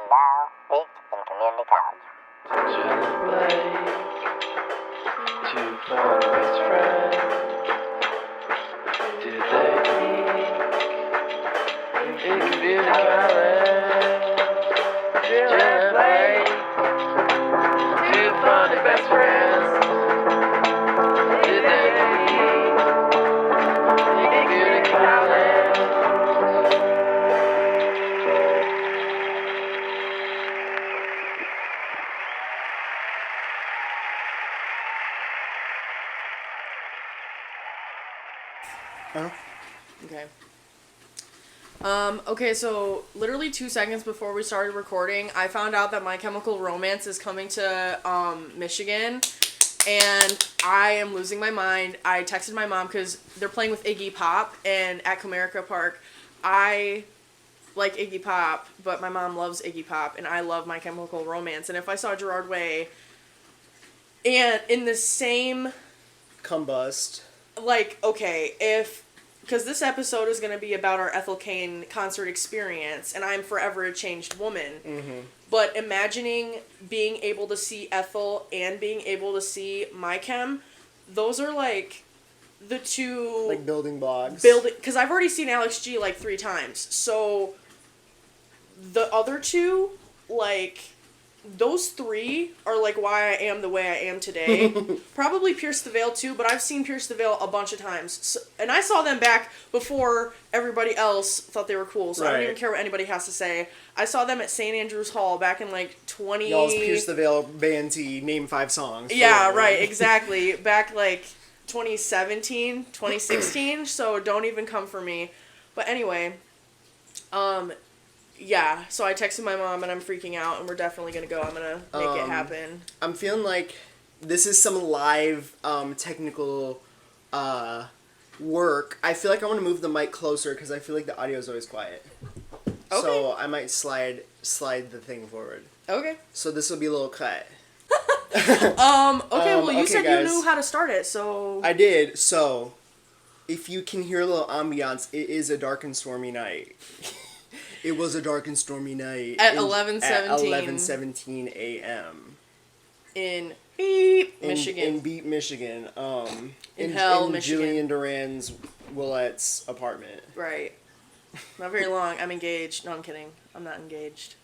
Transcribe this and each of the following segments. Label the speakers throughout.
Speaker 1: And now, Eight in Community College.
Speaker 2: Just play two fun best friends. Do they meet in community college? Just play two fun best friends. Do they meet in community college?
Speaker 3: Okay. Okay, so literally 2 seconds before we started recording, I found out that My Chemical Romance is coming to, Michigan, and I am losing my mind. I texted my mom because they're playing with Iggy Pop, and at Comerica Park, I like Iggy Pop, but my mom loves Iggy Pop, and I love My Chemical Romance, and if I saw Gerard Way, and in the same...
Speaker 4: Combust.
Speaker 3: Like, okay, because this episode is going to be about our Ethel Cain concert experience, and I'm forever a changed woman.
Speaker 4: Mm-hmm.
Speaker 3: But imagining being able to see Ethel and being able to see My Chem, those are like the two...
Speaker 4: Like building blocks.
Speaker 3: Because I've already seen Alex G like 3 times. So the other two, like... Those 3 are, like, why I am the way I am today. Probably Pierce the Veil, too, but I've seen Pierce the Veil a bunch of times. So, and I saw them back before everybody else thought they were cool, so I don't even care what anybody has to say. I saw them at St. Andrews Hall back in, like,
Speaker 4: Y'all's Pierce the Veil Band-T, name 5 songs.
Speaker 3: Yeah, right, exactly. Back, like, 2017, 2016, so don't even come for me. But anyway, yeah, so I texted my mom and I'm freaking out and we're definitely going to go. I'm going to make it happen.
Speaker 4: I'm feeling like this is some live technical work. I feel like I want to move the mic closer because I feel like the audio is always quiet. Okay. So I might slide the thing forward.
Speaker 3: Okay.
Speaker 4: So this will be a little cut.
Speaker 3: Okay, well you said
Speaker 4: guys.
Speaker 3: you knew how to start it, so...
Speaker 4: I did, so if you can hear a little ambiance, it is a dark and stormy night. It was a dark and stormy night.
Speaker 3: At 11:17
Speaker 4: a.m.
Speaker 3: In Beep, Michigan.
Speaker 4: In Beep, Michigan.
Speaker 3: In Hell, Michigan.
Speaker 4: Julian Duran's Willette's apartment.
Speaker 3: Right. Not very long. I'm engaged. No, I'm kidding. I'm not engaged.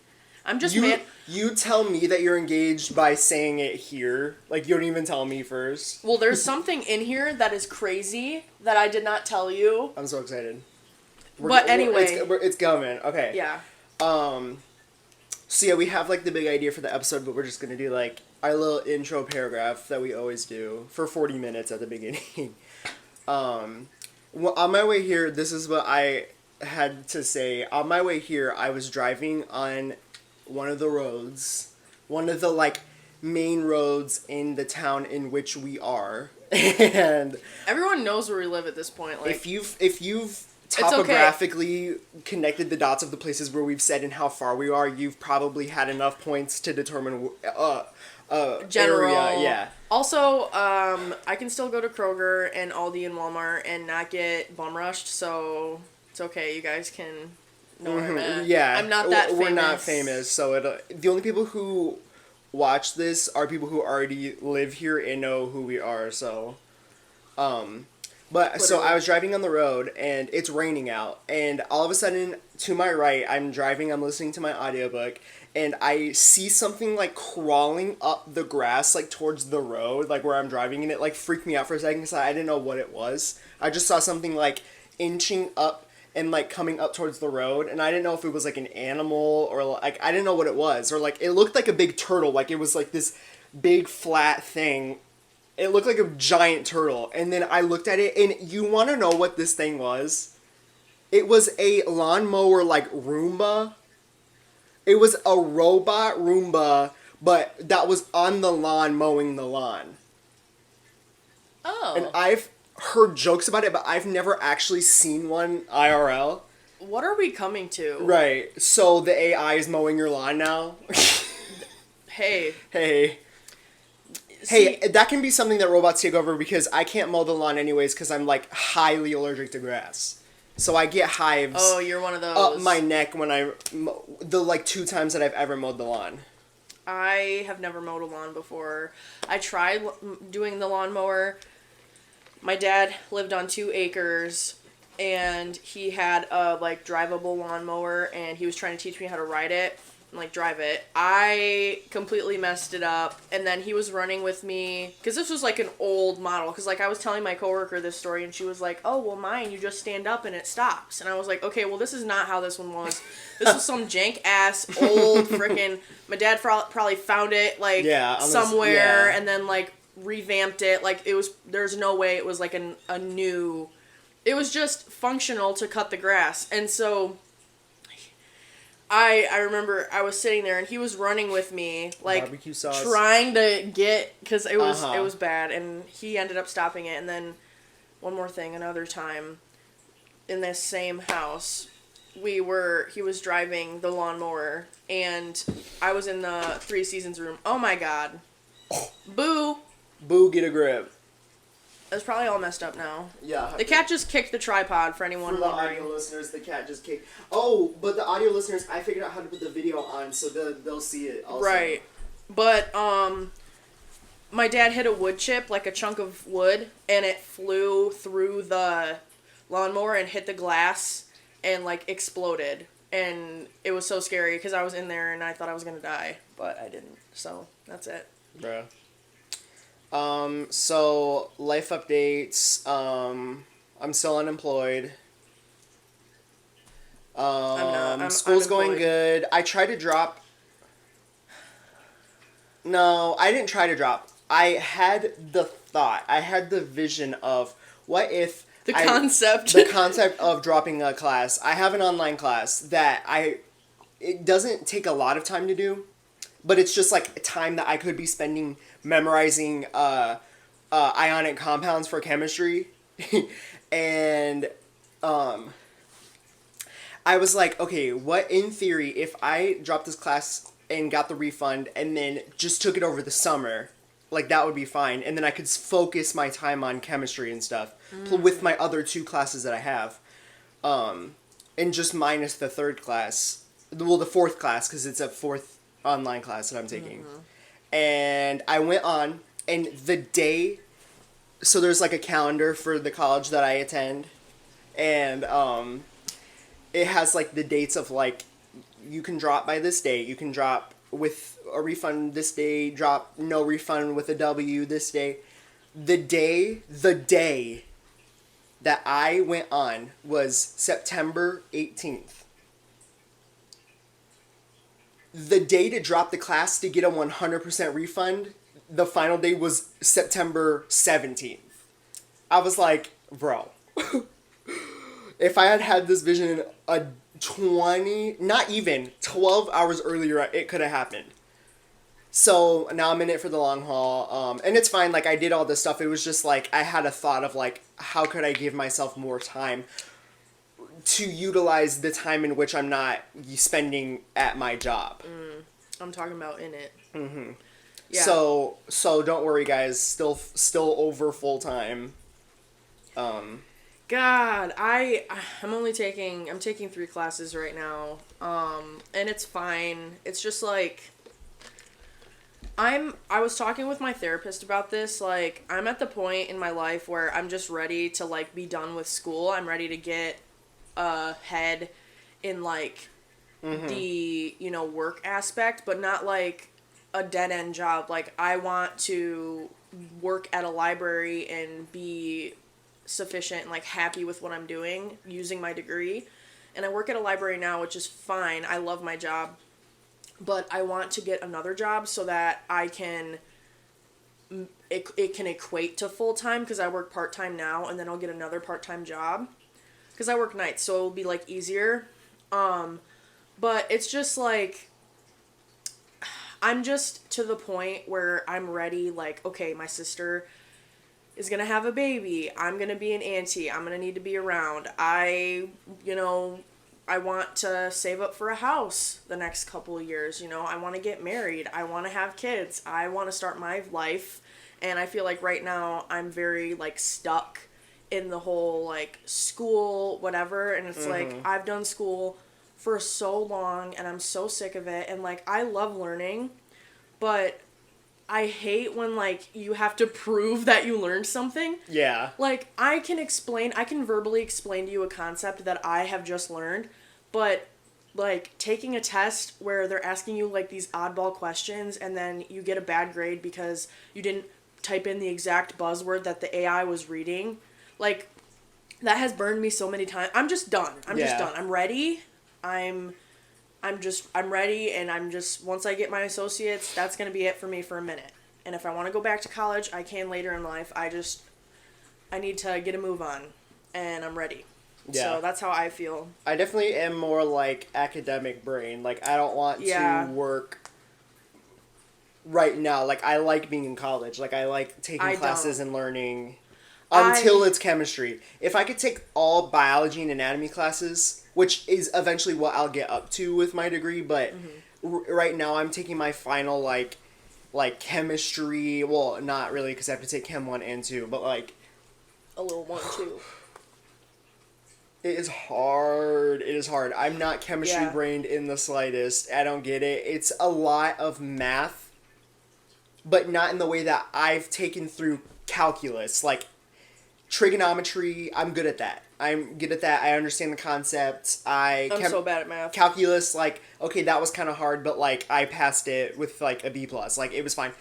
Speaker 3: I'm just
Speaker 4: You tell me that you're engaged by saying it here. Like, you don't even tell me first.
Speaker 3: Well, there's something in here that is crazy that I did not tell you.
Speaker 4: I'm so excited.
Speaker 3: Anyway.
Speaker 4: It's coming. Okay.
Speaker 3: Yeah.
Speaker 4: So yeah, we have, like, the big idea for the episode, but we're just gonna do, like, our little intro paragraph that we always do for 40 minutes at the beginning. On my way here, this is what I had to say. On my way here, I was driving on one of the roads, one of the, like, main roads in the town in which we are, and...
Speaker 3: Everyone knows where we live at this point, like...
Speaker 4: If you've topographically connected the dots of the places where we've said and how far we are, you've probably had enough points to determine
Speaker 3: general
Speaker 4: area. Yeah.
Speaker 3: Also, I can still go to Kroger and Aldi and Walmart and not get bum rushed, so it's okay. You guys can know where I'm at.
Speaker 4: Yeah.
Speaker 3: I'm not that famous.
Speaker 4: We're not famous, so the only people who watch this are people who already live here and know who we are. So, so I was driving on the road, and it's raining out, and all of a sudden, to my right, I'm listening to my audiobook, and I see something, like, crawling up the grass, like, towards the road, like, where I'm driving, and it, like, freaked me out for a second, because I didn't know what it was. I just saw something, like, inching up and, like, coming up towards the road, and I didn't know if it was, like, an animal, or, like, I didn't know what it was, or, like, it looked like a big turtle, like, it was, like, this big, flat thing. It looked like a giant turtle, and then I looked at it, and you want to know what this thing was? It was a lawnmower, like, Roomba. It was a robot Roomba, but that was on the lawn mowing the lawn.
Speaker 3: Oh.
Speaker 4: And I've heard jokes about it, but I've never actually seen one IRL.
Speaker 3: What are we coming to?
Speaker 4: Right, so the AI is mowing your lawn now?
Speaker 3: Hey.
Speaker 4: Hey, that can be something that robots take over because I can't mow the lawn anyways because I'm, like, highly allergic to grass. So I get hives
Speaker 3: Oh, you're one of those.
Speaker 4: up my neck when the like 2 times that I've ever mowed the lawn.
Speaker 3: I have never mowed a lawn before. I tried doing the lawnmower. My dad lived on 2 acres, and he had a, like, drivable lawnmower, and he was trying to teach me how to ride it and, like, drive it. I completely messed it up, and then he was running with me, because this was, like, an old model, because, like, I was telling my coworker this story, and she was like, oh, well, mine, you just stand up and it stops. And I was like, okay, well, this is not how this one was. This was some jank-ass, old, frickin', my dad probably found it, like, somewhere, and then, like, revamped it. Like, there's no way it was, like, a new, it was just functional to cut the grass. And so I remember I was sitting there and he was running with me, like,
Speaker 4: barbecue sauce.
Speaker 3: Trying to get, because it was bad, and he ended up stopping it. And then one more thing, another time in this same house, he was driving the lawnmower and I was in the 3 Seasons room. Oh my god.
Speaker 4: Boo, get a grip.
Speaker 3: It's probably all messed up now.
Speaker 4: Yeah.
Speaker 3: The cat just kicked the tripod, for anyone
Speaker 4: For the
Speaker 3: wondering.
Speaker 4: audio listeners, the cat just kicked. Oh, but the audio listeners, I figured out how to put the video on, so they'll see it also.
Speaker 3: Right. But, my dad hit a wood chip, like a chunk of wood, and it flew through the lawnmower and hit the glass and, like, exploded. And it was so scary, because I was in there and I thought I was gonna die, but I didn't. So, that's it.
Speaker 4: Bruh. So, life updates, I'm still unemployed.
Speaker 3: I'm
Speaker 4: school's going
Speaker 3: unemployed.
Speaker 4: good. I tried to drop. No, I didn't try to drop. I had the thought, I had the vision of, what if
Speaker 3: The concept.
Speaker 4: the concept of dropping a class. I have an online class that it doesn't take a lot of time to do, but it's just like time that I could be spending memorizing ionic compounds for chemistry. And I was like, okay, what in theory, if I dropped this class and got the refund and then just took it over the summer, like that would be fine. And then I could focus my time on chemistry and stuff with my other 2 classes that I have. And just minus the 3rd class. Well, the 4th class, because it's a 4th online class that I'm taking. And I went on, and the day, so there's like a calendar for the college that I attend, and it has like the dates of like, you can drop by this date, you can drop with a refund this day, drop no refund with a W this day. The day that I went on was September 18th. The day to drop the class to get a 100% refund, the final day was September 17th. I was like, bro, if I had this vision a 12 hours earlier, it could have happened. So now I'm in it for the long haul. And it's fine. Like, I did all this stuff. It was just like, I had a thought of like, how could I give myself more time to utilize the time in which I'm not spending at my job.
Speaker 3: I'm talking about in it.
Speaker 4: Mm-hmm.
Speaker 3: Yeah.
Speaker 4: So don't worry, guys. Still over full time.
Speaker 3: God, I'm taking 3 classes right now. And it's fine. It's just like, I was talking with my therapist about this. Like, I'm at the point in my life where I'm just ready to like be done with school. I'm ready to get ahead in like the, work aspect, but not like a dead end job. Like, I want to work at a library and be sufficient and like happy with what I'm doing using my degree. And I work at a library now, which is fine. I love my job, but I want to get another job so that I can it can equate to full time, because I work part time now, and then I'll get another part time job because I work nights, so it'll be like easier. But it's just like, I'm just to the point where I'm ready. Like, okay, my sister is gonna have a baby. I'm gonna be an auntie. I'm gonna need to be around. I want to save up for a house the next couple of years. I want to get married. I want to have kids. I want to start my life. And I feel like right now I'm very like stuck in the whole, like, school, whatever, and it's like, I've done school for so long, and I'm so sick of it, and, like, I love learning, but I hate when, like, you have to prove that you learned something.
Speaker 4: Yeah.
Speaker 3: Like, I can verbally explain to you a concept that I have just learned, but, like, taking a test where they're asking you, like, these oddball questions, and then you get a bad grade because you didn't type in the exact buzzword that the AI was reading, like, that has burned me so many times. I'm just done. I'm just done. I'm ready. I'm ready, and once I get my associates, that's going to be it for me for a minute. And if I want to go back to college, I can later in life. I need to get a move on, and I'm ready.
Speaker 4: Yeah.
Speaker 3: So that's how I feel.
Speaker 4: I definitely am more, like, academic brain. Like, I don't want to work right now. Like, I like being in college. Like, I like taking classes and learning until it's chemistry. If I could take all biology and anatomy classes, which is eventually what I'll get up to with my degree, but right now I'm taking my final, like chemistry, well, not really, because I have to take Chem 1 and 2, but, like...
Speaker 3: A little 1, too.
Speaker 4: It is hard. It is hard. I'm not chemistry brained in the slightest. I don't get it. It's a lot of math, but not in the way that I've taken through calculus. Like, trigonometry, I'm good at that. I'm good at that. I understand the concept. I'm
Speaker 3: so bad at math.
Speaker 4: Calculus, like, okay, that was kind of hard, but, like, I passed it with, like, a B+. Like, it was fine.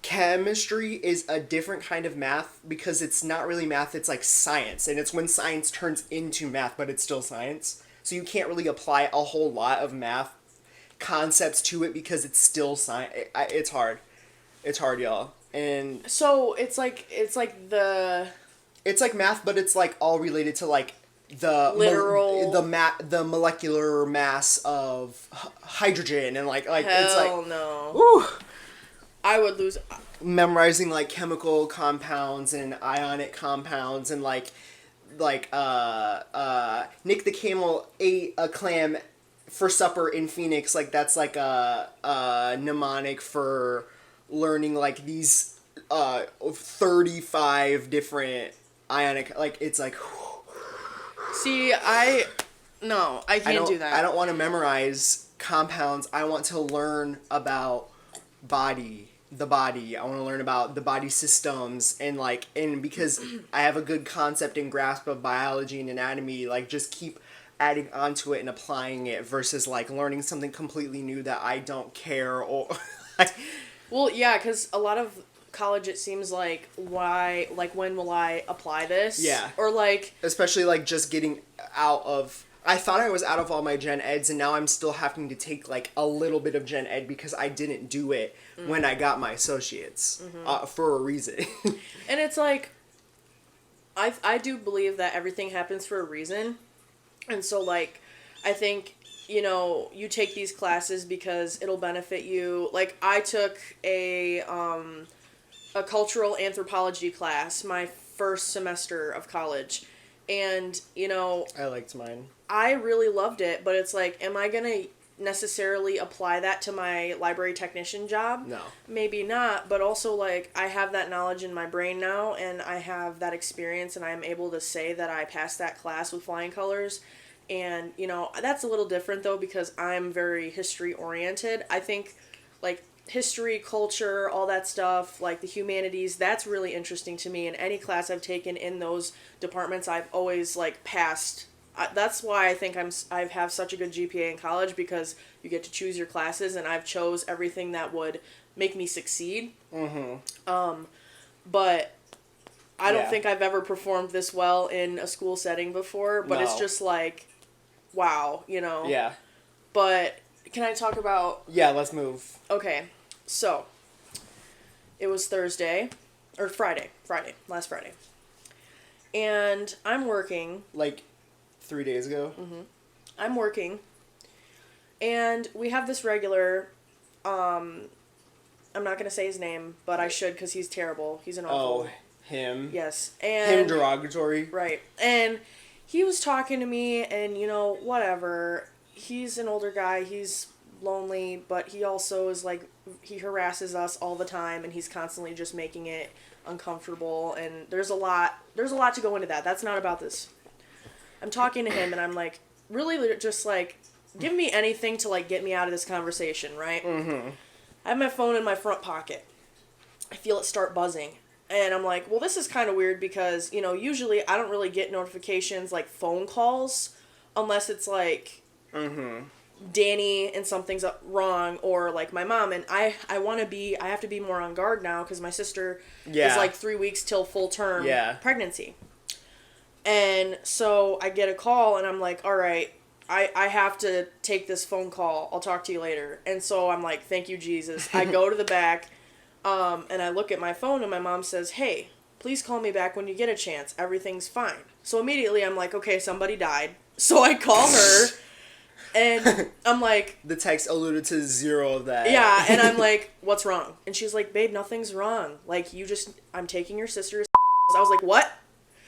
Speaker 4: Chemistry is a different kind of math because it's not really math, it's like science. And it's when science turns into math, but it's still science. So you can't really apply a whole lot of math concepts to it because it's still science. It's hard. It's hard, y'all. And
Speaker 3: so it's like
Speaker 4: math, but it's like all related to like the
Speaker 3: literal
Speaker 4: the molecular mass of hydrogen and like it's like
Speaker 3: no.
Speaker 4: Whew.
Speaker 3: I would lose.
Speaker 4: Memorizing like chemical compounds and ionic compounds and like Nick the Camel ate a clam for supper in Phoenix. Like that's like a mnemonic for learning like these 35 different ionic, like it's like
Speaker 3: see I can't do that.
Speaker 4: I don't want to memorize compounds. I want to learn about the body. I want to learn about the body systems and because I have a good concept and grasp of biology and anatomy, like just keep adding onto it and applying it versus like learning something completely new that I don't care or
Speaker 3: well, yeah, because a lot of college, it seems like, why, like, when will I apply this?
Speaker 4: Yeah.
Speaker 3: Or, like...
Speaker 4: Especially, like, just getting out of... I thought I was out of all my gen eds, and now I'm still having to take, like, a little bit of gen ed because I didn't do it when I got my associates for a reason.
Speaker 3: And it's like... I do believe that everything happens for a reason. And so, like, I think... you know, you take these classes because it'll benefit you. Like, I took a cultural anthropology class my first semester of college. And, you know...
Speaker 4: I liked mine.
Speaker 3: I really loved it, but it's like, am I going to necessarily apply that to my library technician job?
Speaker 4: No. Maybe
Speaker 3: not, but also, like, I have that knowledge in my brain now, and I have that experience, and I'm able to say that I passed that class with flying colors. And, you know, that's a little different, though, because I'm very history-oriented. I think, like, history, culture, all that stuff, like the humanities, that's really interesting to me. And any class I've taken in those departments, I've always, like, passed. That's why I think I have such a good GPA in college, because you get to choose your classes, and I've chose everything that would make me succeed. Mm-hmm. But... I don't think I've ever performed this well in a school setting before, but it's just like, wow, you know?
Speaker 4: Yeah.
Speaker 3: But can I talk about...
Speaker 4: Yeah, let's move.
Speaker 3: Okay, so, it was Thursday, or last Friday. And I'm working.
Speaker 4: Like, 3 days ago?
Speaker 3: Mm-hmm. I'm working, and we have this regular, I'm not going to say his name, but I should, because he's terrible. He's an awful...
Speaker 4: Oh, him.
Speaker 3: Yes. And
Speaker 4: him derogatory.
Speaker 3: Right. And he was talking to me, and, you know, whatever. He's an older guy. He's lonely, but he also is like, he harasses us all the time, and he's constantly just making it uncomfortable, and there's a lot to go into that. That's not about this. I'm talking to him, and I'm like, really just like, give me anything to like get me out of this conversation, right? Mm-hmm. I have my phone in my front pocket. I feel it start buzzing. And I'm like, well, this is kind of weird because, you know, usually I don't really get notifications like phone calls unless it's like Danny and something's wrong, or like my mom. And I have to be more on guard now because my sister is like 3 weeks till full term pregnancy. And so I get a call and I'm like, all right, I have to take this phone call. I'll talk to you later. And so I'm like, thank you, Jesus. I go to the back. And I look at my phone and my mom says, hey, please call me back when you get a chance. Everything's fine. So immediately I'm like, okay, somebody died. So I call her and I'm like...
Speaker 4: The text alluded to zero of that.
Speaker 3: Yeah, and I'm like, what's wrong? And she's like, babe, nothing's wrong. Like, I'm taking your sister's... I was like, what?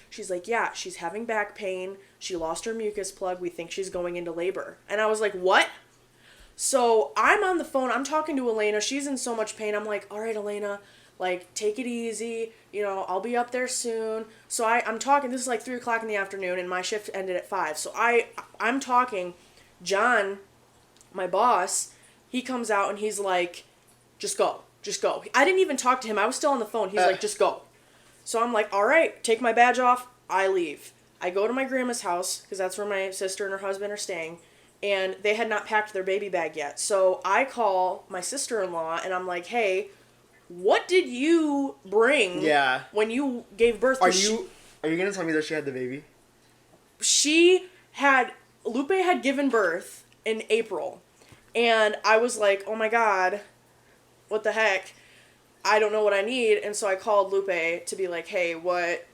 Speaker 3: She's like, yeah, she's having back pain. She lost her mucus plug. We think she's going into labor. And I was like, what? So I'm on the phone, I'm talking to Elena, she's in so much pain, I'm like, all right, Elena, like, take it easy, you know, I'll be up there soon. So I'm talking, this is like 3 o'clock in the afternoon, and my shift ended at 5, so I'm talking. John, my boss, he comes out and he's like, just go. I didn't even talk to him, I was still on the phone, he's like, just go. So I'm like, all right, take my badge off, I leave. I go to my grandma's house, because that's where my sister and her husband are staying. And they had not packed their baby bag yet. So I call my sister-in-law and I'm like, hey, what did you bring when you gave birth?
Speaker 4: Are you going to tell me that she had the baby?
Speaker 3: Lupe had given birth in April. And I was like, oh my God, what the heck? I don't know what I need. And so I called Lupe to be like, hey, what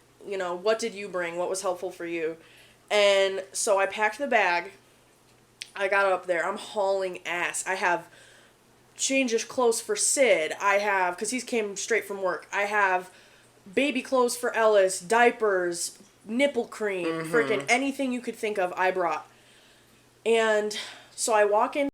Speaker 3: did you bring? What was helpful for you? And so I packed the bag. I got up there. I'm hauling ass. I have change of clothes for Sid. I have, because he came straight from work. I have baby clothes for Ellis, diapers, nipple cream, freaking anything you could think of, I brought. And so I walk in.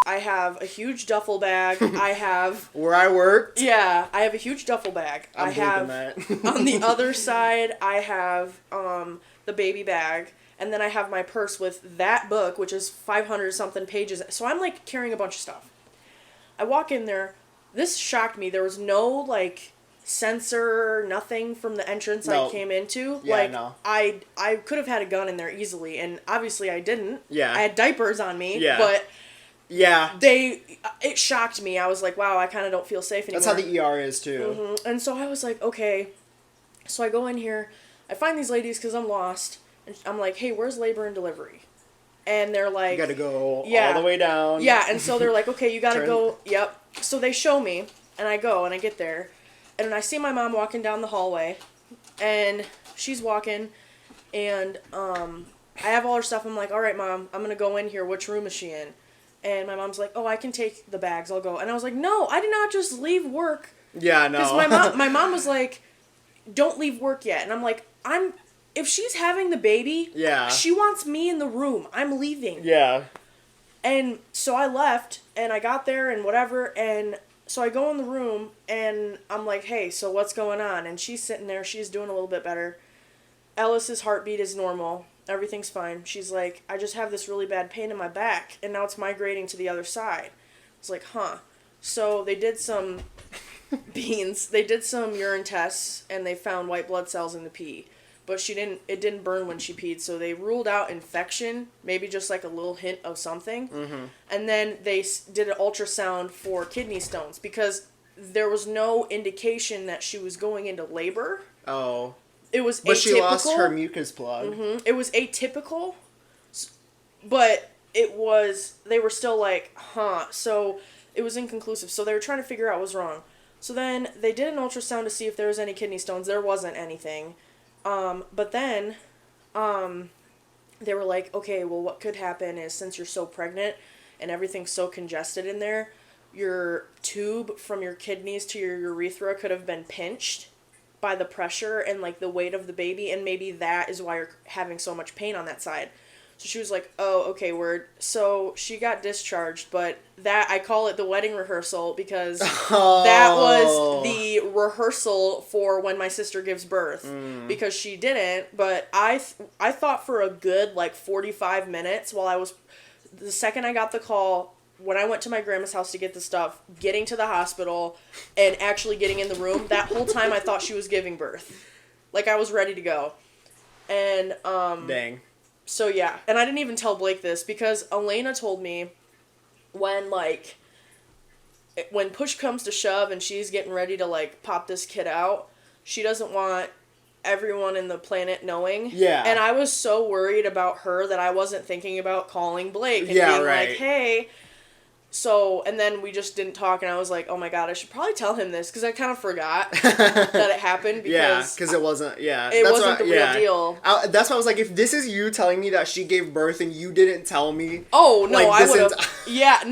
Speaker 3: I have a huge duffel bag. I have...
Speaker 4: Where I worked?
Speaker 3: Yeah, I have a huge duffel bag.
Speaker 4: I'm believing that.
Speaker 3: On the other side, I have the baby bag. And then I have my purse with that book, which is 500-something pages. So I'm, like, carrying a bunch of stuff. I walk in there. This shocked me. There was no, like, sensor, nothing from the entrance I came into.
Speaker 4: Yeah,
Speaker 3: like,
Speaker 4: no.
Speaker 3: I could have had a gun in there easily, and obviously I didn't.
Speaker 4: Yeah.
Speaker 3: I had diapers on me.
Speaker 4: Yeah.
Speaker 3: But...
Speaker 4: Yeah.
Speaker 3: It shocked me. I was like, wow, I kind of don't feel safe anymore.
Speaker 4: That's how the ER is, too.
Speaker 3: And so I was like, okay. So I go in here. I find these ladies because I'm lost. And I'm like, hey, where's labor and delivery? And they're like...
Speaker 4: You gotta go all the way down.
Speaker 3: Yeah, and so they're like, okay, you gotta go... Yep. So they show me, and I go, and I get there. And I see my mom walking down the hallway. And she's walking, and I have all her stuff. I'm like, all right, Mom, I'm gonna go in here. Which room is she in? And my mom's like, oh, I can take the bags. I'll go. And I was like, no, I did not just leave work.
Speaker 4: Yeah, no.
Speaker 3: Because my mom was like, don't leave work yet. And I'm like, if she's having the baby, she wants me in the room. I'm leaving.
Speaker 4: Yeah.
Speaker 3: And so I left, and I got there, and whatever, and so I go in the room, and I'm like, hey, so what's going on? And she's sitting there. She's doing a little bit better. Ellis's heartbeat is normal. Everything's fine. She's like, I just have this really bad pain in my back, and now it's migrating to the other side. It's like, huh. So they did some they did some urine tests, and they found white blood cells in the pee. But it didn't burn when she peed, so they ruled out infection, maybe just like a little hint of something. Mm-hmm. And then they did an ultrasound for kidney stones, because there was no indication that she was going into labor.
Speaker 4: Oh.
Speaker 3: It was
Speaker 4: but
Speaker 3: atypical.
Speaker 4: She lost her mucus plug.
Speaker 3: Mm-hmm. It was atypical, but they were still like, huh. So it was inconclusive. So they were trying to figure out what was wrong. So then they did an ultrasound to see if there was any kidney stones. There wasn't anything. But then they were like, okay, well, what could happen is, since you're so pregnant and everything's so congested in there, your tube from your kidneys to your urethra could have been pinched by the pressure and like the weight of the baby, and maybe that is why you're having so much pain on that side. So she was like, oh, okay, word. So she got discharged, but that, I call it the wedding rehearsal because that was the rehearsal for when my sister gives birth. Because she didn't, but I thought for a good, like, 45 minutes while I was, the second I got the call, when I went to my grandma's house to get the stuff, getting to the hospital, and actually getting in the room, that whole time I thought she was giving birth. Like, I was ready to go. And,
Speaker 4: Dang.
Speaker 3: So, yeah. And I didn't even tell Blake this, because Elena told me when, like, when push comes to shove and she's getting ready to, like, pop this kid out, she doesn't want everyone in the planet knowing.
Speaker 4: Yeah.
Speaker 3: And I was so worried about her that I wasn't thinking about calling Blake and
Speaker 4: Yeah,
Speaker 3: being
Speaker 4: right.
Speaker 3: like, hey. So, and then we just didn't talk, and I was like, oh my god, I should probably tell him this, because I kind of forgot that it happened, because...
Speaker 4: because it wasn't,
Speaker 3: It wasn't the real deal.
Speaker 4: That's why I was like, if this is you telling me that she gave birth and you didn't tell me...
Speaker 3: Oh, no,
Speaker 4: like,
Speaker 3: I
Speaker 4: this
Speaker 3: would have...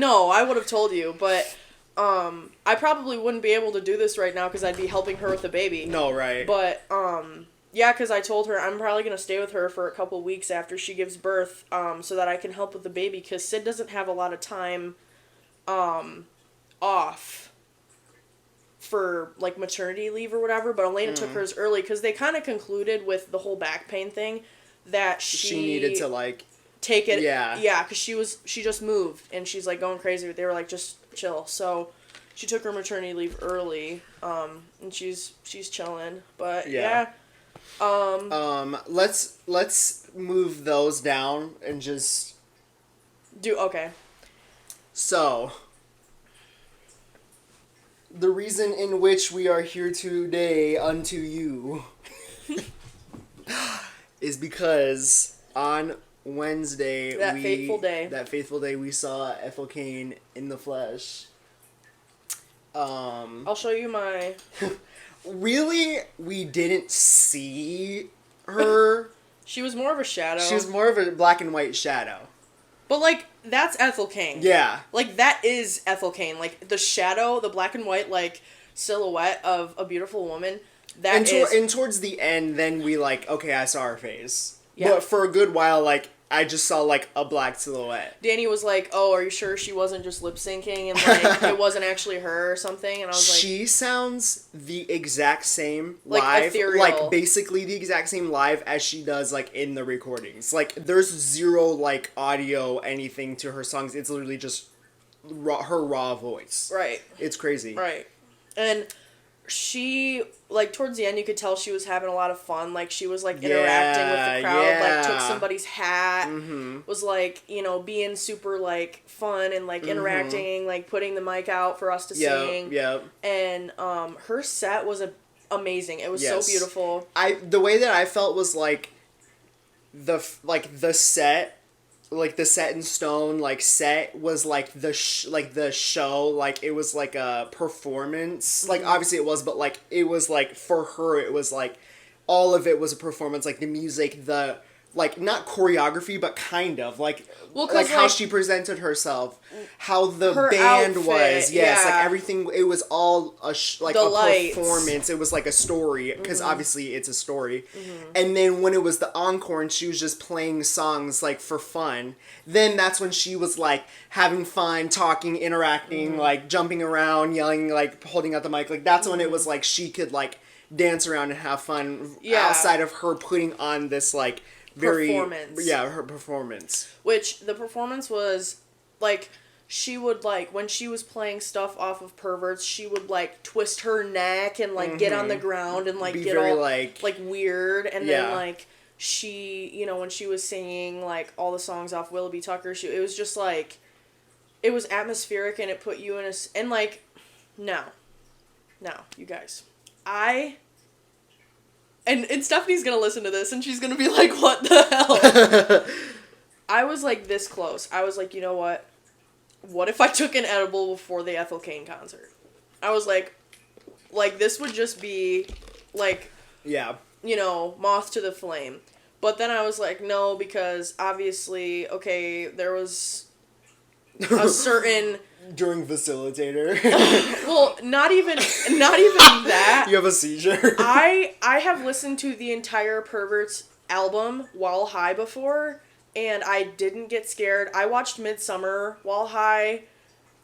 Speaker 3: I would have told you, but, I probably wouldn't be able to do this right now, because I'd be helping her with the baby.
Speaker 4: No, right.
Speaker 3: But, yeah, because I told her I'm probably going to stay with her for a couple weeks after she gives birth, so that I can help with the baby, because Sid doesn't have a lot of time... off for, like, maternity leave or whatever, but Elena took hers early, because they kind of concluded with the whole back pain thing that she
Speaker 4: needed to, like...
Speaker 3: take it.
Speaker 4: Yeah.
Speaker 3: Yeah, because she just moved, and she's, like, going crazy. They were like, just chill. So she took her maternity leave early, and she's chilling. But,
Speaker 4: Yeah. Let's move those down and just...
Speaker 3: Okay.
Speaker 4: So, the reason in which we are here today unto you is because on Wednesday,
Speaker 3: That fateful day,
Speaker 4: we saw Ethel Cain in the flesh.
Speaker 3: I'll show you my...
Speaker 4: Really, we didn't see her.
Speaker 3: She was more of a shadow.
Speaker 4: She was more of a black and white shadow.
Speaker 3: But, like, that's Ethel Cain.
Speaker 4: Yeah.
Speaker 3: Like, that is Ethel Cain. Like, the shadow, the black and white, like, silhouette of a beautiful woman, that is...
Speaker 4: And towards the end, then we, like, okay, I saw her face.
Speaker 3: Yeah.
Speaker 4: But for a good while, like, I just saw, like, a black silhouette.
Speaker 3: Danny was like, oh, are you sure she wasn't just lip-syncing and, like, it wasn't actually her or something? And I was like...
Speaker 4: She sounds the exact same
Speaker 3: like,
Speaker 4: live.
Speaker 3: ethereal.
Speaker 4: Like, basically the exact same live as she does, like, in the recordings. Like, there's zero, like, audio, anything to her songs. It's literally just her raw voice.
Speaker 3: Right.
Speaker 4: It's crazy.
Speaker 3: Right. And she, like, towards the end, you could tell she was having a lot of fun. Like, she was, like, interacting with the crowd. Like, took somebody's hat. Was, like, you know, being super, like, fun and, like, interacting, like, putting the mic out for us to sing.
Speaker 4: Yep.
Speaker 3: And her set was amazing. It was so beautiful.
Speaker 4: The way that I felt was, like, the set... like the set in stone, like set was like the show, like it was like a performance. Like obviously it was, but like it was like for her, it was like all of it was a performance. Like the music, the like not choreography, but kind of like like how she presented herself, how the band
Speaker 3: outfit,
Speaker 4: was, like everything. It was all a
Speaker 3: lights.
Speaker 4: Performance. It was like a story because obviously it's a story. And then when it was the encore and she was just playing songs like for fun, then that's when she was like having fun, talking, interacting, like jumping around, yelling, like holding out the mic. Like that's when it was like she could like dance around and have fun outside of her putting on this like performance. Her performance.
Speaker 3: Which the performance was like she would like when she was playing stuff off of Perverts, she would like twist her neck and like get on the ground and like get all like weird, and then like she, you know, when she was singing like all the songs off Willoughby Tucker, it was just like it was atmospheric and it put you in and like no, you guys, And Stephanie's gonna listen to this, and she's gonna be like, what the hell? I was, like, this close. I was like, you know what? What if I took an edible before the Ethel Cain concert? I was like, this would just be, like...
Speaker 4: Yeah.
Speaker 3: You know, moth to the flame. But then I was like, no, because obviously, okay, there was a certain...
Speaker 4: During Facilitator.
Speaker 3: Well, not even that.
Speaker 4: You have a seizure.
Speaker 3: I have listened to the entire Perverts album while high before, and I didn't get scared. I watched Midsummer while high.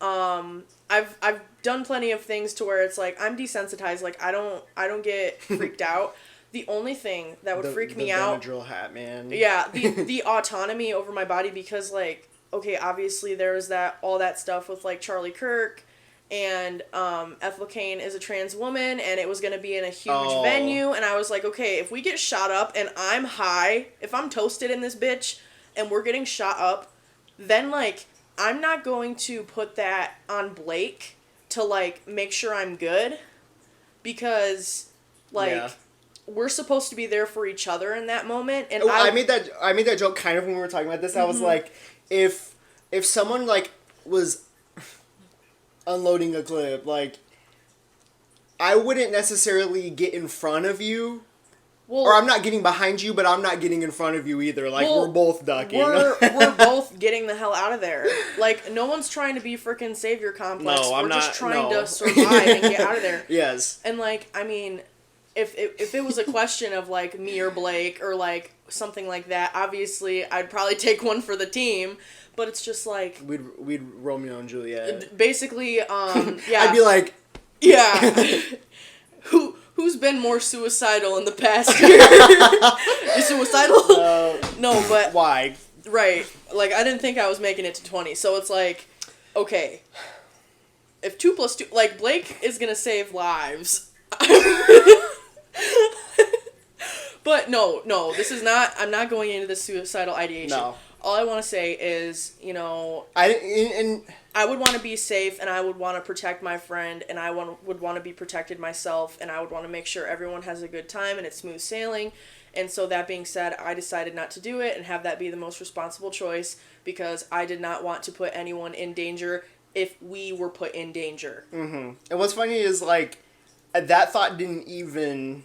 Speaker 3: I've done plenty of things to where it's like I'm desensitized. Like I don't get freaked out. The only thing that would freak me out,
Speaker 4: Benadryl hat, man.
Speaker 3: yeah, the autonomy over my body, because like, okay, obviously there was all that stuff with like Charlie Kirk, and ETHEL CAIN is a trans woman, and it was gonna be in a huge venue, and I was like, okay, if we get shot up and I'm high, if I'm toasted in this bitch, and we're getting shot up, then like I'm not going to put that on Blake to like make sure I'm good, because like.
Speaker 4: Yeah.
Speaker 3: We're supposed to be there for each other in that moment, and
Speaker 4: I made that joke kind of when we were talking about this. I was like, if someone like was unloading a clip, like I wouldn't necessarily get in front of you, or I'm not getting behind you, but I'm not getting in front of you either. Like we're both ducking.
Speaker 3: We're both getting the hell out of there. Like no one's trying to be freaking savior complex.
Speaker 4: No, I'm
Speaker 3: we're
Speaker 4: not.
Speaker 3: Just trying
Speaker 4: no.
Speaker 3: to survive and get out of there.
Speaker 4: Yes.
Speaker 3: And like, I mean. If it was a question of, like, me or Blake or, like, something like that, obviously I'd probably take one for the team, but it's just, like...
Speaker 4: We'd Romeo and Juliet.
Speaker 3: Basically, yeah.
Speaker 4: I'd be like...
Speaker 3: Yeah. Who's been more suicidal in the past year? You suicidal? No, but...
Speaker 4: Why?
Speaker 3: Right. Like, I didn't think I was making it to 20, so it's like, okay, if 2 + 2... Like, Blake is gonna save lives. But no, this is not, I'm not going into the suicidal ideation.
Speaker 4: No.
Speaker 3: All I want to say is, you know,
Speaker 4: I
Speaker 3: would want to be safe, and I would want to protect my friend, and I would want to be protected myself, and I would want to make sure everyone has a good time and it's smooth sailing. And so that being said, I decided not to do it and have that be the most responsible choice, because I did not want to put anyone in danger if we were put in danger.
Speaker 4: Mm-hmm. And what's funny is, like, that thought didn't even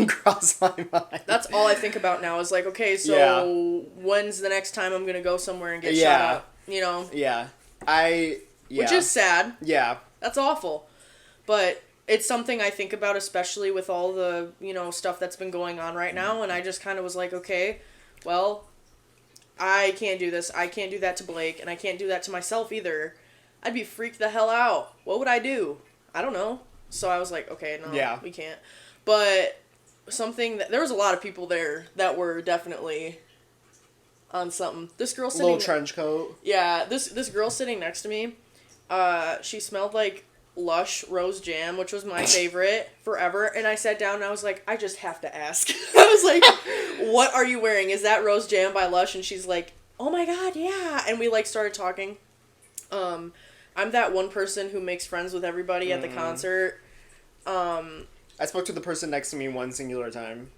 Speaker 4: cross my mind.
Speaker 3: That's all I think about now is like, okay, so when's the next time I'm going to go somewhere and get shot up, you know?
Speaker 4: Yeah.
Speaker 3: Which is sad.
Speaker 4: Yeah.
Speaker 3: That's awful. But it's something I think about, especially with all the, you know, stuff that's been going on right now, and I just kind of was like, okay, well, I can't do this. I can't do that to Blake, and I can't do that to myself either. I'd be freaked the hell out. What would I do? I don't know. So I was like, okay, no, we can't. But there was a lot of people there that were definitely on something. This girl sitting...
Speaker 4: Little trench coat.
Speaker 3: Yeah, this girl sitting next to me, she smelled like Lush Rose Jam, which was my favorite forever, and I sat down and I was like, I just have to ask. I was like, what are you wearing? Is that Rose Jam by Lush? And she's like, oh my god, yeah. And we like started talking. I'm that one person who makes friends with everybody at the concert.
Speaker 4: I spoke to the person next to me one singular time.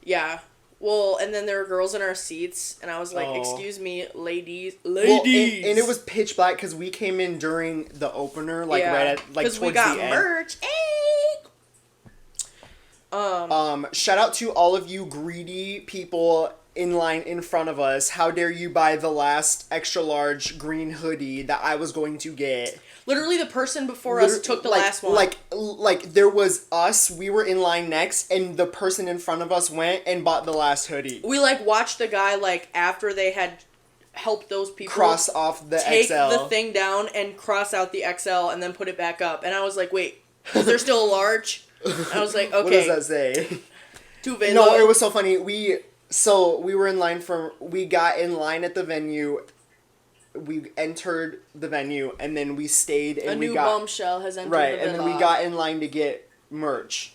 Speaker 3: Yeah. Well, and then there were girls in our seats, and I was like, excuse me, ladies.
Speaker 4: Well, and it was pitch black because we came in during the opener, like right at, like towards the end. Because we got
Speaker 3: merch. Hey!
Speaker 4: Shout out to all of you greedy people in line in front of us. How dare you buy the last extra large green hoodie that I was going to get?
Speaker 3: Literally, the person before us took the last one.
Speaker 4: Like there was us, we were in line next, and the person in front of us went and bought the last hoodie.
Speaker 3: We, like, watched the guy, like, after they had helped those people
Speaker 4: cross off the
Speaker 3: take
Speaker 4: XL.
Speaker 3: the thing down and cross out the XL and then put it back up. And I was like, wait, is there still a large? And I was like, okay.
Speaker 4: What does that say?
Speaker 3: Tuve.
Speaker 4: No, it was so funny. We were in line we got in line at the venue. We entered the venue, and then we stayed, and
Speaker 3: a new bombshell has entered the
Speaker 4: and then we got in line to get merch.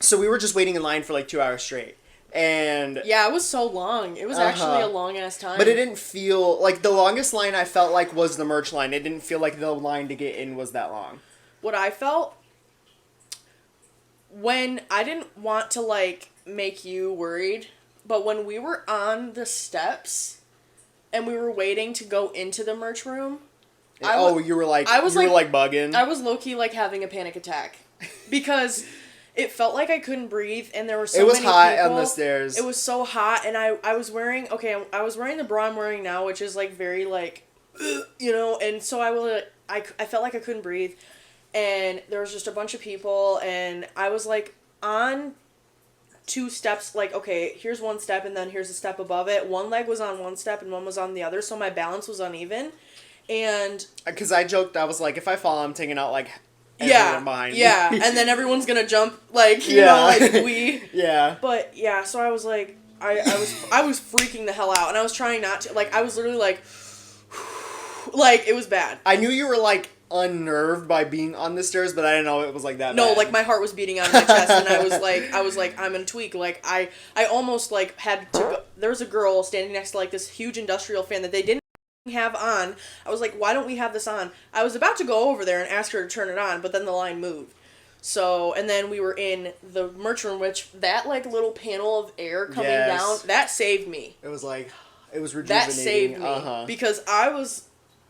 Speaker 4: So we were just waiting in line for like 2 hours straight, and
Speaker 3: yeah, it was so long. It was actually a long ass time.
Speaker 4: But it didn't feel like the longest line I felt like was the merch line. It didn't feel like the line to get in was that long.
Speaker 3: What I felt when I didn't want to like make you worried, but when we were on the steps. And we were waiting to go into the merch room.
Speaker 4: You were like bugging.
Speaker 3: I was low-key like having a panic attack. Because it felt like I couldn't breathe, and there were so many people. It was hot on the stairs. It was so hot, and I was wearing the bra I'm wearing now, which is like very like, you know, and so I felt like I couldn't breathe. And there was just a bunch of people, and I was like on 2 steps, like, okay, here's 1 step and then here's a step above it. One leg was on 1 step and one was on the other, so my balance was uneven. And
Speaker 4: because I joked, I was like, if I fall, I'm taking out like everyone behind me.
Speaker 3: Yeah, and then everyone's gonna jump, like, you know, like we.
Speaker 4: Yeah.
Speaker 3: But yeah, so I was like, I was freaking the hell out, and I was trying not to, like, I was literally like it was bad.
Speaker 4: I knew you were like unnerved by being on the stairs, but I didn't know it was like that.
Speaker 3: No,
Speaker 4: bad.
Speaker 3: like my heart was beating out of my chest, and I was like, I'm gonna tweak. Like I almost like had to go. There was a girl standing next to like this huge industrial fan that they didn't have on. I was like, why don't we have this on? I was about to go over there and ask her to turn it on, but then the line moved. So, and then we were in the merch room, which that like little panel of air coming down, that saved me.
Speaker 4: It was like, it was rejuvenating.
Speaker 3: That saved me because I was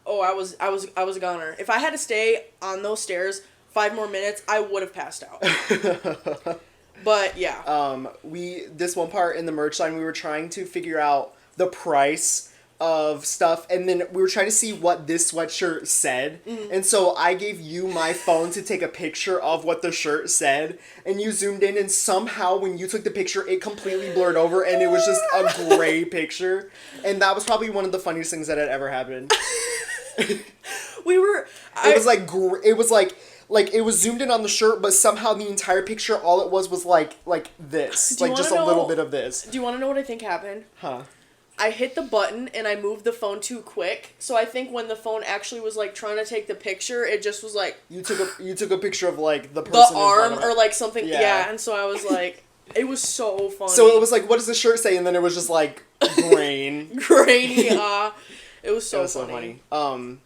Speaker 3: a goner. If I had to stay on those stairs 5 more minutes, I would have passed out. But yeah.
Speaker 4: This one part in the merch line, we were trying to figure out the price of stuff, and then we were trying to see what this sweatshirt said, and so I gave you my phone to take a picture of what the shirt said, and you zoomed in, and somehow when you took the picture, it completely blurred over, and it was just a gray picture, and that was probably one of the funniest things that had ever happened. It was zoomed in on the shirt, but somehow the entire picture, all it was like this, like just a little bit of this.
Speaker 3: Do you want to know what I think happened?
Speaker 4: Huh.
Speaker 3: I hit the button and I moved the phone too quick, so I think when the phone actually was like trying to take the picture, it just was like
Speaker 4: you took a picture of like the person,
Speaker 3: the arm or like something, and so I was like, it was so funny.
Speaker 4: So it was like, what does the shirt say? And then it was just like grainy.
Speaker 3: It was so funny.
Speaker 4: But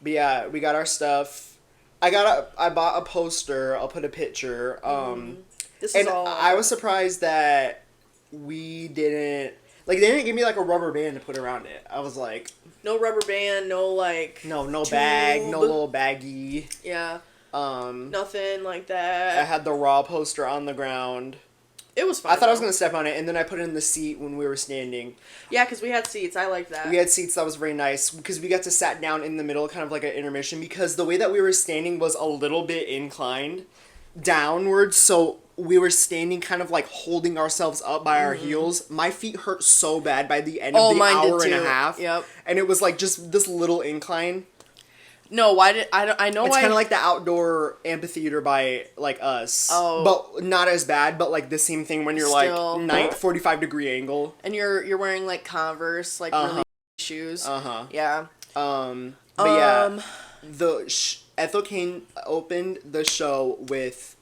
Speaker 4: yeah, we got our stuff. I bought a poster. I'll put a picture. I was surprised that we didn't. Like, they didn't give me, like, a rubber band to put around it. I was like...
Speaker 3: No rubber band, no, like...
Speaker 4: No
Speaker 3: tube.
Speaker 4: bag, no little baggie.
Speaker 3: Yeah. Nothing like that.
Speaker 4: I had the Raw poster on the ground.
Speaker 3: It was fun.
Speaker 4: I thought I was going to step on it, and then I put it in the seat when we were standing.
Speaker 3: Yeah, because we had seats. I liked that.
Speaker 4: We had seats. That was very nice, because we got to sat down in the middle, kind of like an intermission, because the way that we were standing was a little bit inclined downwards, so... We were standing kind of like holding ourselves up by our heels. My feet hurt so bad by the end of the hour and a half.
Speaker 3: Yep.
Speaker 4: And it was like just this little incline.
Speaker 3: No, why did I know
Speaker 4: it's kind of like the outdoor amphitheater by like us.
Speaker 3: Oh.
Speaker 4: But not as bad, but like the same thing when you're
Speaker 3: Still.
Speaker 4: like 45-degree angle.
Speaker 3: And you're wearing like Converse, like really shoes. Yeah.
Speaker 4: But yeah, Ethel Cain opened the show with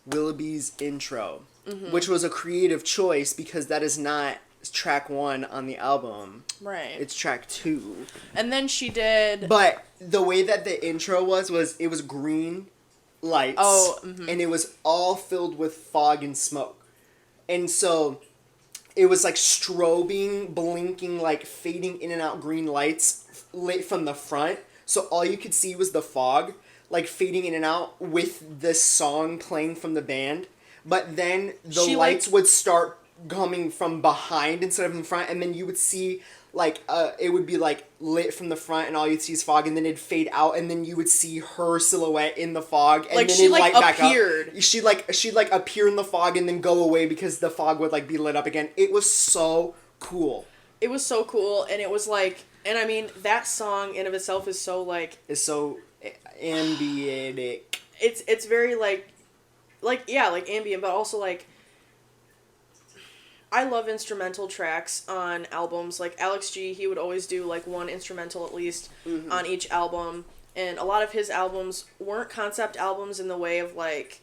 Speaker 4: Willoughby's intro, which was a creative choice because that is not track 1 on the album.
Speaker 3: Right.
Speaker 4: It's track 2.
Speaker 3: And then she did...
Speaker 4: But the way that the intro was it was green lights.
Speaker 3: Oh,
Speaker 4: and it was all filled with fog and smoke. And so it was like strobing, blinking, like fading in and out green lights lit from the front. So all you could see was the fog, like fading in and out with the song playing from the band. But then the lights would start coming from behind instead of in front, and then you would see like it would be like lit from the front and all you'd see is fog, and then it'd fade out, and then you would see her silhouette in the fog, and
Speaker 3: like
Speaker 4: then
Speaker 3: she
Speaker 4: it'd
Speaker 3: like
Speaker 4: light
Speaker 3: appeared.
Speaker 4: back up. She'd like appear in the fog and then go away because the fog would like be lit up again. It was so cool.
Speaker 3: It was so cool, and it was like, and I mean that song in of itself is so like,
Speaker 4: it's so ambient.
Speaker 3: It's very like yeah, like ambient, but also like I love instrumental tracks on albums. Like Alex G, he would always do like one instrumental at least on each album, and a lot of his albums weren't concept albums in the way of like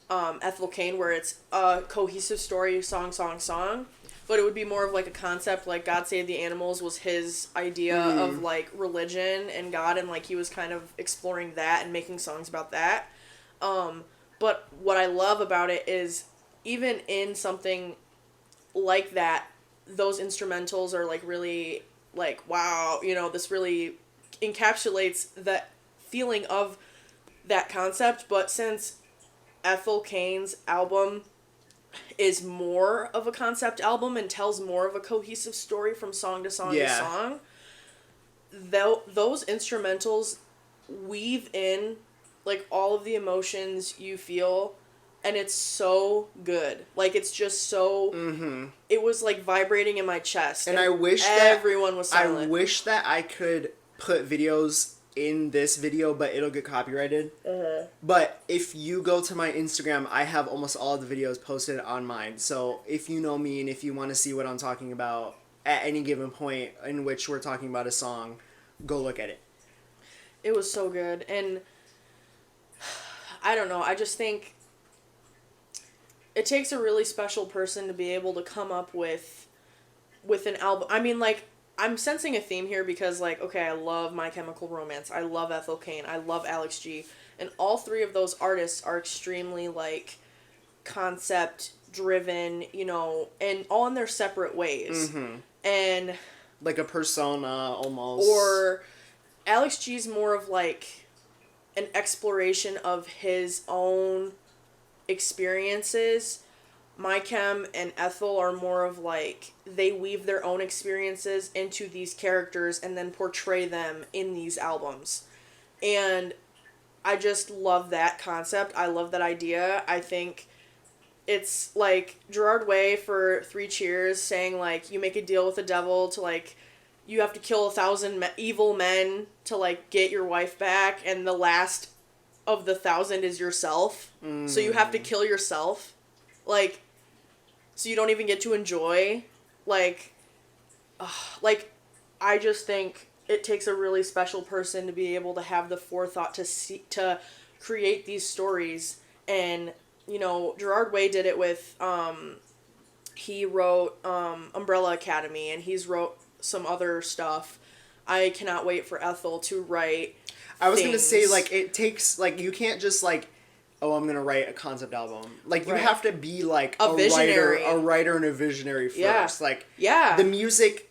Speaker 3: Ethel Cain, where it's a cohesive story, song, but it would be more of like a concept. Like God Save the Animals was his idea of like religion and God, and like he was kind of exploring that and making songs about that. But what I love about it is even in something like that, those instrumentals are like really like, wow, you know, this really encapsulates that feeling of that concept. But since Ethel Cain's album is more of a concept album and tells more of a cohesive story from song to song to song, those instrumentals weave in like all of the emotions you feel and it's so good. Like, it's just so... It was, like, vibrating in my chest.
Speaker 4: And I wish
Speaker 3: everyone was silent.
Speaker 4: I wish that I could put videos in this video, but it'll get copyrighted. But if you go to my Instagram, I have almost all of the videos posted on mine. So if you know me and if you want to see what I'm talking about at any given point in which we're talking about a song, go look at it.
Speaker 3: It was so good. And I don't know, I just think it takes a really special person to be able to come up with an album. I mean, like, I'm sensing a theme here because, like, okay, I love My Chemical Romance. I love Ethel Cain. I love Alex G. And all three of those artists are extremely, like, concept-driven, you know, and all in their separate ways. And...
Speaker 4: like a persona, almost.
Speaker 3: Or Alex G's more of, like, an exploration of his own experiences. My Chem and Ethel are more of, like, they weave their own experiences into these characters and then portray them in these albums. And I just love that concept. I love that idea. I think it's, like, Gerard Way for 3 Cheers saying, like, you make a deal with the devil to, like, you have to kill 1,000 evil men to, like, get your wife back, and the last of the 1,000 is yourself. So you have to kill yourself. Like, so you don't even get to enjoy. Like, I just think it takes a really special person to be able to have the forethought to create these stories. And, you know, Gerard Way did it with, he wrote Umbrella Academy, and he's wrote some other stuff. I cannot wait for Ethel to write
Speaker 4: I was going to
Speaker 3: things.
Speaker 4: say, like, it takes, like, you can't just, like, oh, I'm going to write a concept album. Like, you have to be, like,
Speaker 3: a visionary.
Speaker 4: writer and a visionary first.
Speaker 3: Yeah.
Speaker 4: Like,
Speaker 3: Yeah.
Speaker 4: the music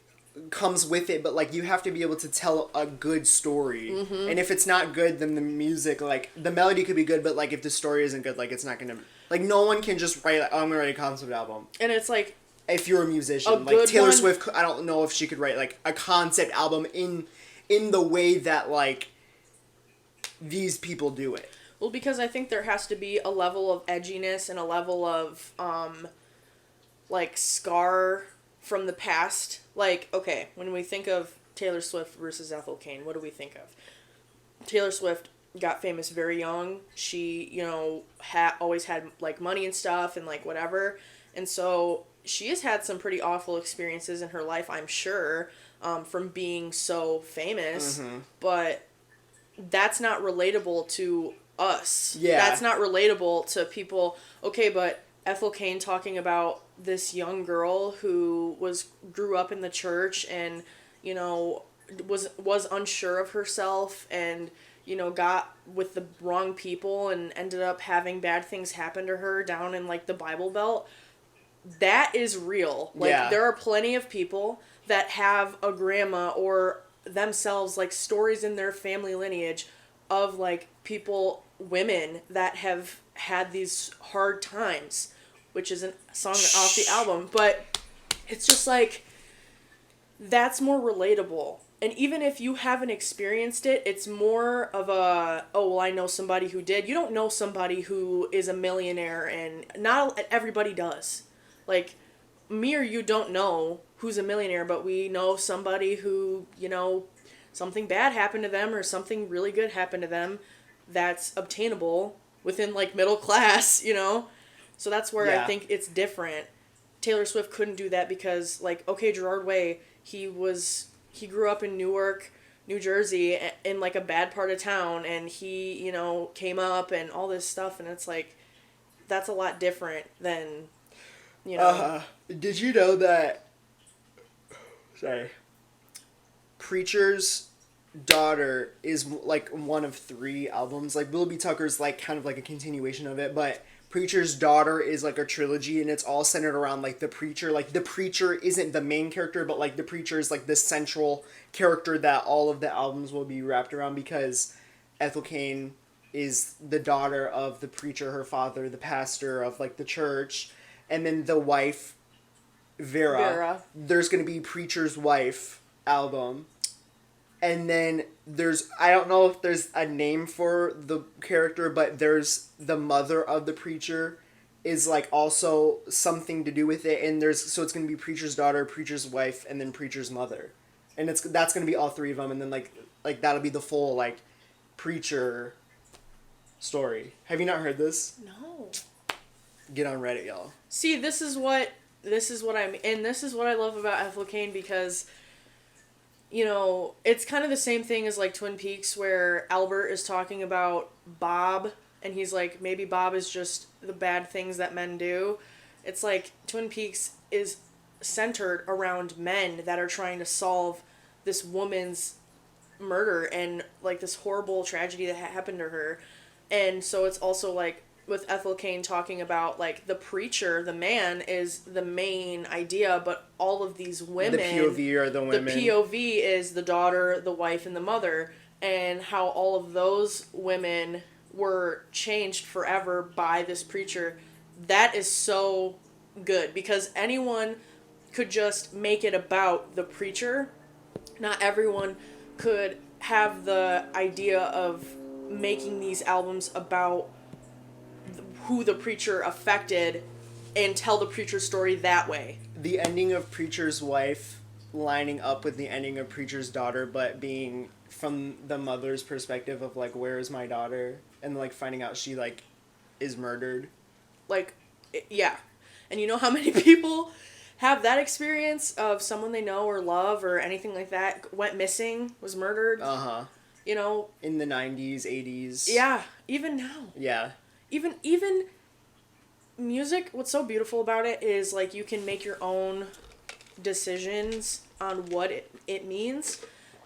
Speaker 4: comes with it, but, like, you have to be able to tell a good story. And if it's not good, then the music, like, the melody could be good, but, like, if the story isn't good, like, it's not going to, like, no one can just write, like, oh, I'm going to write a concept album.
Speaker 3: And it's, like,
Speaker 4: If you're a musician.
Speaker 3: A
Speaker 4: Like,
Speaker 3: good
Speaker 4: Taylor
Speaker 3: one-
Speaker 4: Swift, I don't know if she could write, like, a concept album in the way that, like, these people do it.
Speaker 3: well, because I think there has to be a level of edginess and a level of, like, scar from the past. Like, okay, when we think of Taylor Swift versus Ethel Cain, what do we think of? Taylor Swift got famous very young. She, you know, always had, like, money and stuff and, like, whatever. And so she has had some pretty awful experiences in her life, I'm sure, from being so famous. But that's not relatable to us.
Speaker 4: Yeah.
Speaker 3: That's not relatable to people. Okay, but Ethel Cain talking about this young girl who grew up in the church and, you know, was unsure of herself and, you know, got with the wrong people and ended up having bad things happen to her down in, like, the Bible Belt. That is real. Like,
Speaker 4: Yeah.
Speaker 3: there are plenty of people that have a grandma or themselves, like, stories in their family lineage of, like, women that have had these hard times, which is a song off the album, but it's just, like, that's more relatable. And even if you haven't experienced it, it's more of a, oh, well, I know somebody who did. You don't know somebody who is a millionaire, and not everybody does. Like, me or you don't know who's a millionaire, but we know somebody who, you know, something bad happened to them or something really good happened to them that's obtainable within, like, middle class, you know? So that's where I think it's different. Taylor Swift couldn't do that because, like, okay, Gerard Way, he grew up in Newark, New Jersey, in, like, a bad part of town, and he, you know, came up and all this stuff, and it's, like, that's a lot different than, you know.
Speaker 4: Did you know that, Preacher's Daughter is, like, one of 3 albums? Like, Willoughby Tucker's, like, kind of like a continuation of it, but Preacher's Daughter is, like, a trilogy, and it's all centered around, like, the preacher. Like, the preacher isn't the main character, but, like, the preacher is, like, the central character that all of the albums will be wrapped around, because Ethel Cain is the daughter of the preacher, her father, the pastor of, like, the church, and then the wife, Vera. There's going to be Preacher's Wife album. And then I don't know if there's a name for the character, but there's the mother of the preacher is like also something to do with it, and so it's gonna be Preacher's daughter, Preacher's wife, and then Preacher's mother, and that's gonna be all three of them, and then like that'll be the full like Preacher story. Have you not heard this?
Speaker 3: No.
Speaker 4: Get on Reddit, y'all.
Speaker 3: See, this is what I love about Ethel Cain, because, you know, it's kind of the same thing as like Twin Peaks, where Albert is talking about Bob, and he's like, maybe Bob is just the bad things that men do. It's like Twin Peaks is centered around men that are trying to solve this woman's murder and like this horrible tragedy that happened to her. And so it's also like with Ethel Cain talking about like the preacher, the man is the main idea, but all of these women,
Speaker 4: the POV are the women.
Speaker 3: The POV is the daughter, the wife, and the mother, and how all of those women were changed forever by this preacher. That is so good, because anyone could just make it about the preacher. Not everyone could have the idea of making these albums about who the preacher affected and tell the preacher's story that way.
Speaker 4: The ending of Preacher's wife lining up with the ending of Preacher's daughter, but being from the mother's perspective of like, where is my daughter? And like finding out she like is murdered.
Speaker 3: Like, yeah. And you know how many people have that experience of someone they know or love or anything like that went missing, was murdered?
Speaker 4: Uh-huh.
Speaker 3: You know?
Speaker 4: In the 90s, 80s.
Speaker 3: Yeah. Even now.
Speaker 4: Yeah.
Speaker 3: Even music, what's so beautiful about it is like you can make your own decisions on what it means.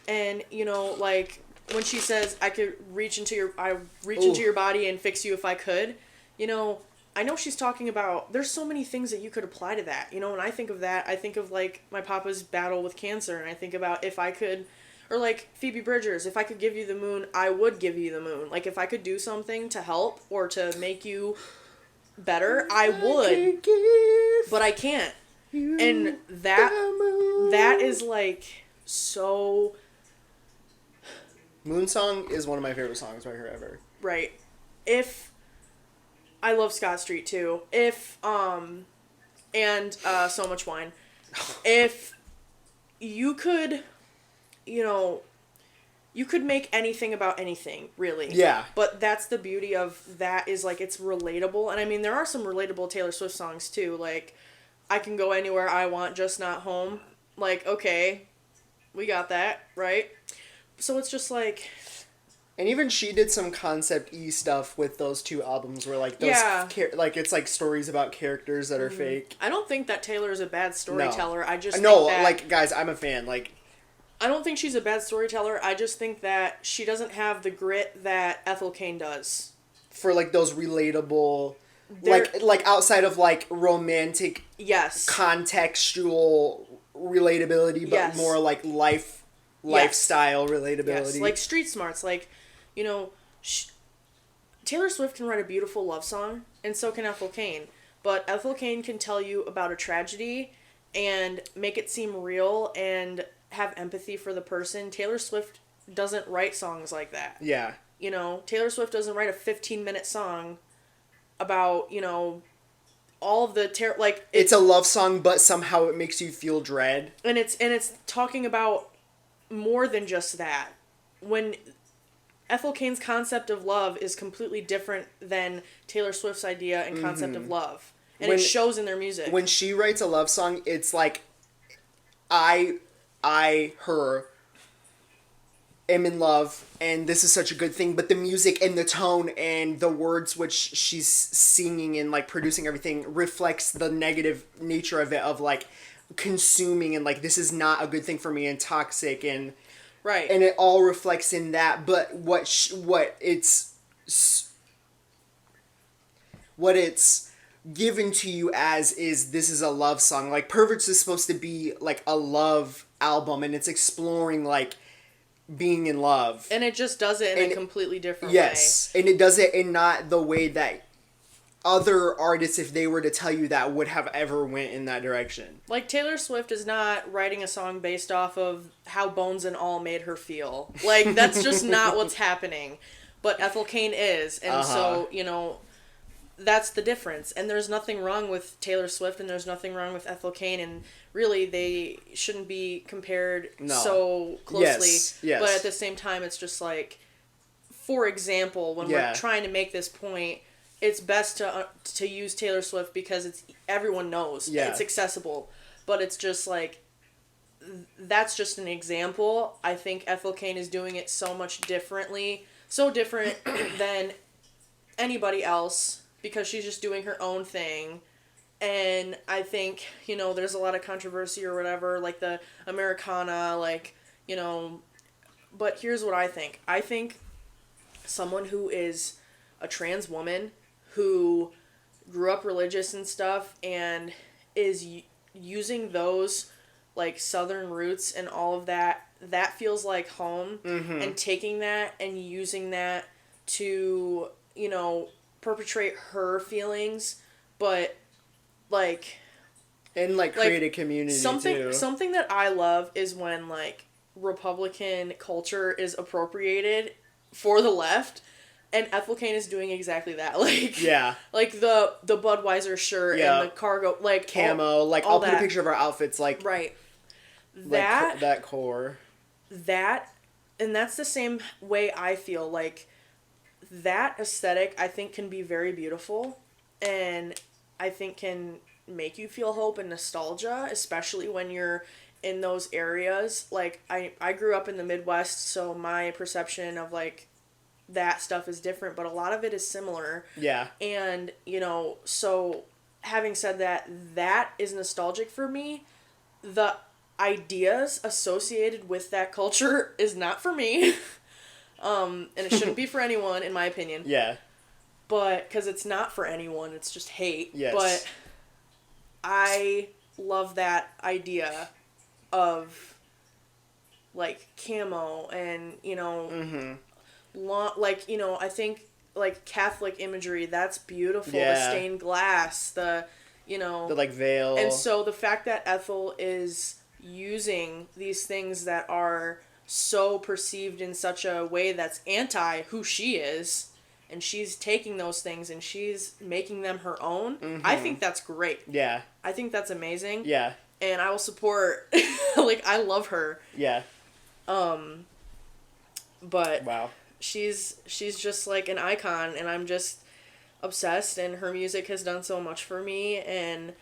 Speaker 3: And, you know, like when she says, I could reach into your body and fix you if I could, you know, I know she's talking about, there's so many things that you could apply to that. You know, when I think of that, I think of like my papa's battle with cancer, and I think about if I could, or like Phoebe Bridgers, if I could give you the moon, I would give you the moon. Like if I could do something to help or to make you better, I would, but I can't. And that is like so.
Speaker 4: Moon Song is one of my favorite songs by her ever.
Speaker 3: Right. If I love Scott Street too. If and So Much Wine. If you could, you know, you could make anything about anything, really.
Speaker 4: Yeah.
Speaker 3: But that's the beauty of that, is like it's relatable. And I mean, there are some relatable Taylor Swift songs too, like I Can Go Anywhere I Want, Just Not Home. Like, okay, we got that, right? So it's just like...
Speaker 4: And even she did some concept-y stuff with those two albums where, like, those...
Speaker 3: Yeah.
Speaker 4: Like, it's, like, stories about characters that are fake.
Speaker 3: I don't think that Taylor is a bad storyteller.
Speaker 4: No.
Speaker 3: I just
Speaker 4: No,
Speaker 3: think that...
Speaker 4: like, guys, I'm a fan. Like...
Speaker 3: I don't think she's a bad storyteller. I just think that she doesn't have the grit that Ethel Cain does.
Speaker 4: For, like, those relatable... Like, outside of, like, romantic...
Speaker 3: Yes.
Speaker 4: Contextual relatability, but
Speaker 3: Yes.
Speaker 4: more, like, lifestyle relatability.
Speaker 3: Yes, like street smarts. Like, you know, Taylor Swift can write a beautiful love song, and so can Ethel Cain. But Ethel Cain can tell you about a tragedy and make it seem real and have empathy for the person. Taylor Swift doesn't write songs like that.
Speaker 4: Yeah.
Speaker 3: You know, Taylor Swift doesn't write a 15-minute song about, you know, all of the
Speaker 4: it's a love song, but somehow it makes you feel dread.
Speaker 3: And it's talking about more than just that. When Ethel Cain's concept of love is completely different than Taylor Swift's idea and concept of love. And it shows in their music.
Speaker 4: When she writes a love song, it's like, her, am in love, and this is such a good thing, but the music and the tone and the words which she's singing and, like, producing everything reflects the negative nature of it, of, like, consuming and, like, this is not a good thing for me and toxic and...
Speaker 3: Right.
Speaker 4: And it all reflects in that, but what it's given to you as is, this is a love song. Like, Perverts is supposed to be, like, a love album, and it's exploring, like, being in love.
Speaker 3: And it just does it in a completely different way.
Speaker 4: Yes, and it does it in not the way that other artists, if they were to tell you that, would have ever went in that direction.
Speaker 3: Like, Taylor Swift is not writing a song based off of how Bones and All made her feel. Like, that's just not what's happening. But Ethel Cain is. And so, you know, that's the difference. And there's nothing wrong with Taylor Swift and there's nothing wrong with Ethel Cain, and really they shouldn't be compared so closely.
Speaker 4: Yes.
Speaker 3: But at the same time, it's just like, for example, when we're trying to make this point, it's best to use Taylor Swift because everyone knows. It's accessible. But it's just like, that's just an example. I think Ethel Cain is doing it so much differently, so different than anybody else, because she's just doing her own thing. And I think, you know, there's a lot of controversy or whatever, like the Americana, like, you know, but here's what I think. I think someone who is a trans woman who grew up religious and stuff and is using those, like, Southern roots and all of that, that feels like home. And taking that and using that to, you know, perpetrate her feelings, but, like...
Speaker 4: And, like, create a community, too.
Speaker 3: Something that I love is when, like, Republican culture is appropriated for the left, and Ethel Cain is doing exactly that. Like, like the Budweiser shirt and the cargo, like,
Speaker 4: camo, I'll put a picture of our outfits, like,
Speaker 3: right.
Speaker 4: That core.
Speaker 3: That, and that's the same way I feel. Like, that aesthetic, I think, can be very beautiful, and I think can make you feel hope and nostalgia, especially when you're in those areas. Like, I grew up in the Midwest, so my perception of, like, that stuff is different, but a lot of it is similar.
Speaker 4: Yeah.
Speaker 3: And, you know, so having said that, that is nostalgic for me. The ideas associated with that culture is not for me. And it shouldn't be for anyone, in my opinion.
Speaker 4: Yeah.
Speaker 3: But, because it's not for anyone, it's just hate.
Speaker 4: Yes.
Speaker 3: But I love that idea of, like, camo and, you know, like, you know, I think, like, Catholic imagery, that's beautiful.
Speaker 4: Yeah.
Speaker 3: The stained glass, the, you know.
Speaker 4: The, like, veil.
Speaker 3: And so the fact that Ethel is using these things that are so perceived in such a way that's anti who she is, and she's taking those things and she's making them her own, I think that's great.
Speaker 4: Yeah.
Speaker 3: I think that's amazing.
Speaker 4: Yeah.
Speaker 3: And I will support, like, I love her.
Speaker 4: Yeah.
Speaker 3: But
Speaker 4: wow.
Speaker 3: She's just like an icon, and I'm just obsessed, and her music has done so much for me, and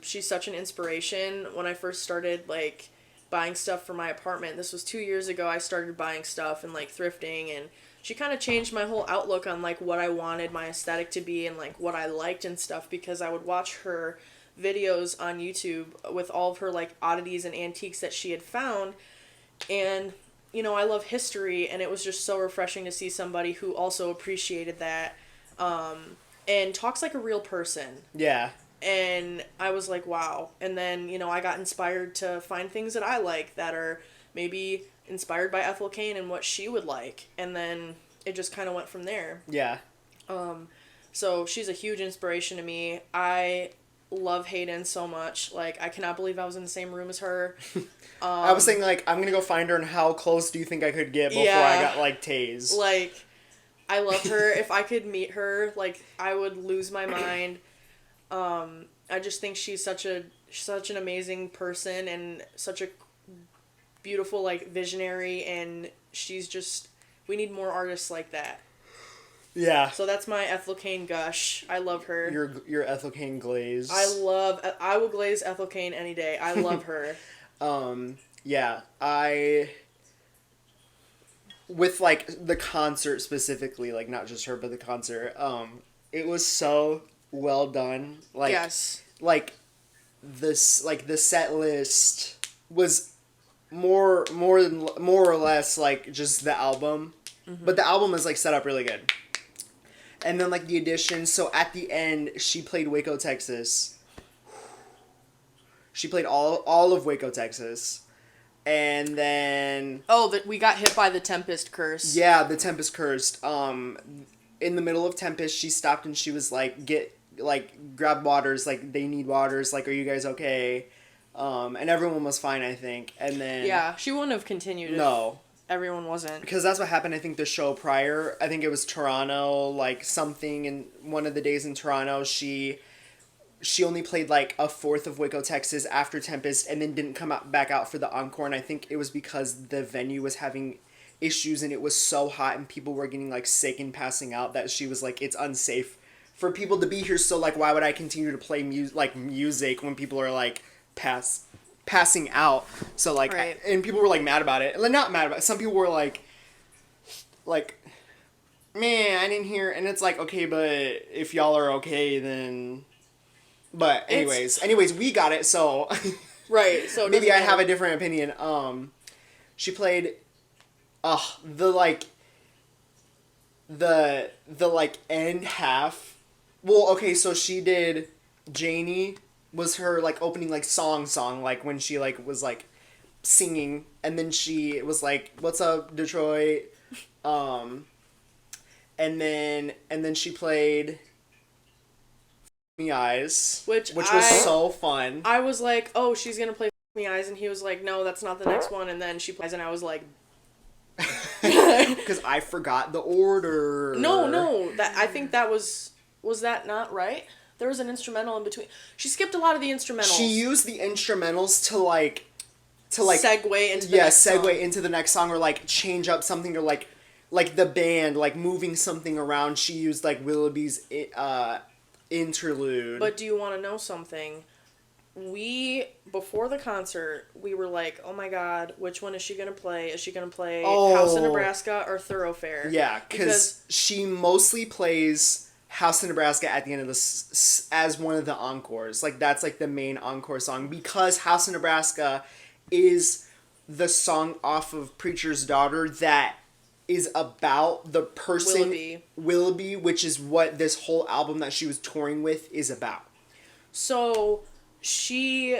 Speaker 3: she's such an inspiration. When I first started, like, buying stuff for my apartment, this was 2 years ago, I started buying stuff and, like, thrifting, and she kind of changed my whole outlook on, like, what I wanted my aesthetic to be and, like, what I liked and stuff, because I would watch her videos on YouTube with all of her, like, oddities and antiques that she had found, and, you know, I love history, and it was just so refreshing to see somebody who also appreciated that, and talks like a real person.
Speaker 4: Yeah.
Speaker 3: And I was like, wow. And then, you know, I got inspired to find things that I like that are maybe inspired by Ethel Cain and what she would like. And then it just kind of went from there.
Speaker 4: Yeah.
Speaker 3: So she's a huge inspiration to me. I love Hayden so much. Like, I cannot believe I was in the same room as her.
Speaker 4: I was thinking, like, I'm gonna go find her, and how close do you think I could get before I got, like, tased?
Speaker 3: Like, I love her. If I could meet her, like, I would lose my mind. I just think she's such an amazing person and such a beautiful, like, visionary, and she's just, we need more artists like that.
Speaker 4: Yeah.
Speaker 3: So that's my Ethel Cain gush. I love her.
Speaker 4: Your Ethel Cain glaze.
Speaker 3: I will glaze Ethel Cain any day. I love her.
Speaker 4: Yeah, with, like, the concert specifically, like, not just her, but the concert, it was so well done. Like,
Speaker 3: yes.
Speaker 4: Like, this, like, the set list was more or less, like, just the album, but the album is, like, set up really good. And then, like, the additions, so at the end, she played Waco, Texas. She played all of Waco, Texas. And then...
Speaker 3: Oh, we got hit by the Tempest curse.
Speaker 4: Yeah, the Tempest cursed. In the middle of Tempest, she stopped and she was like, grab waters, like, they need waters, like, are you guys okay? And everyone was fine, I think. And then...
Speaker 3: Yeah, she wouldn't have continued.
Speaker 4: No.
Speaker 3: everyone wasn't.
Speaker 4: Because that's what happened, I think, the show prior. I think it was Toronto, like, something, and one of the days in Toronto, she only played, like, a fourth of Waco, Texas after Tempest, and then didn't come back out for the encore, and I think it was because the venue was having issues, and it was so hot, and people were getting, like, sick and passing out, that she was like, it's unsafe for people to be here, so, like, why would I continue to play music when people are, like, passing out? So, like,
Speaker 3: right.
Speaker 4: and people were, like, mad about it. Like, not mad about it. Some people were, like, man, I didn't hear, and it's like, okay, but if y'all are okay, then, but anyways, we got it, so,
Speaker 3: right, so
Speaker 4: maybe I have a different opinion. She played, the end half. Well, okay, so she did, Janie was her, like, opening, like, song, like, when she, like, was, like, singing, and then she was like, what's up, Detroit, and then she played Me Eyes, which was so fun.
Speaker 3: I was like, oh, she's gonna play Me Eyes, and he was like, no, that's not the next one, and then she plays, and I was like,
Speaker 4: because I forgot the order.
Speaker 3: No, I think that was that not right? There was an instrumental in between. She skipped a lot of the instrumentals.
Speaker 4: She used the instrumentals to like
Speaker 3: segue into the next song.
Speaker 4: Into the next song, or like change up something, or like the band, like moving something around. She used like Willoughby's interlude.
Speaker 3: But do you want to know something? Before the concert, we were like, oh my god, which one is she going to play? Is she going to play House in Nebraska or Thoroughfare?
Speaker 4: Yeah, because she mostly plays House in Nebraska at the end of this as one of the encores. Like, that's like the main encore song, because House in Nebraska is the song off of Preacher's Daughter that is about the person Willoughby, which is what this whole album that she was touring with is about.
Speaker 3: So she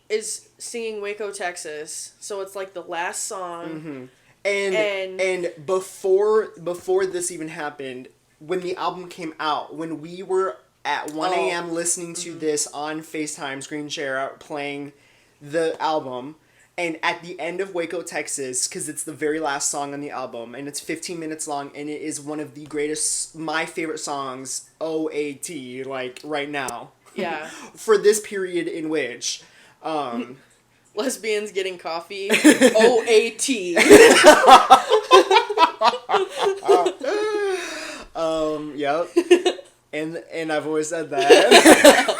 Speaker 3: is singing Waco, Texas, so it's like the last song.
Speaker 4: Mm-hmm. And before this even happened, when the album came out, when we were at 1 a.m. listening to this on FaceTime screen share, playing the album, and at the end of Waco, Texas, because it's the very last song on the album, and it's 15 minutes long, and it is one of the greatest, my favorite songs, OAT, like, right now.
Speaker 3: Yeah.
Speaker 4: For this period in which...
Speaker 3: lesbians getting coffee. OAT.
Speaker 4: Yep. And I've always said that.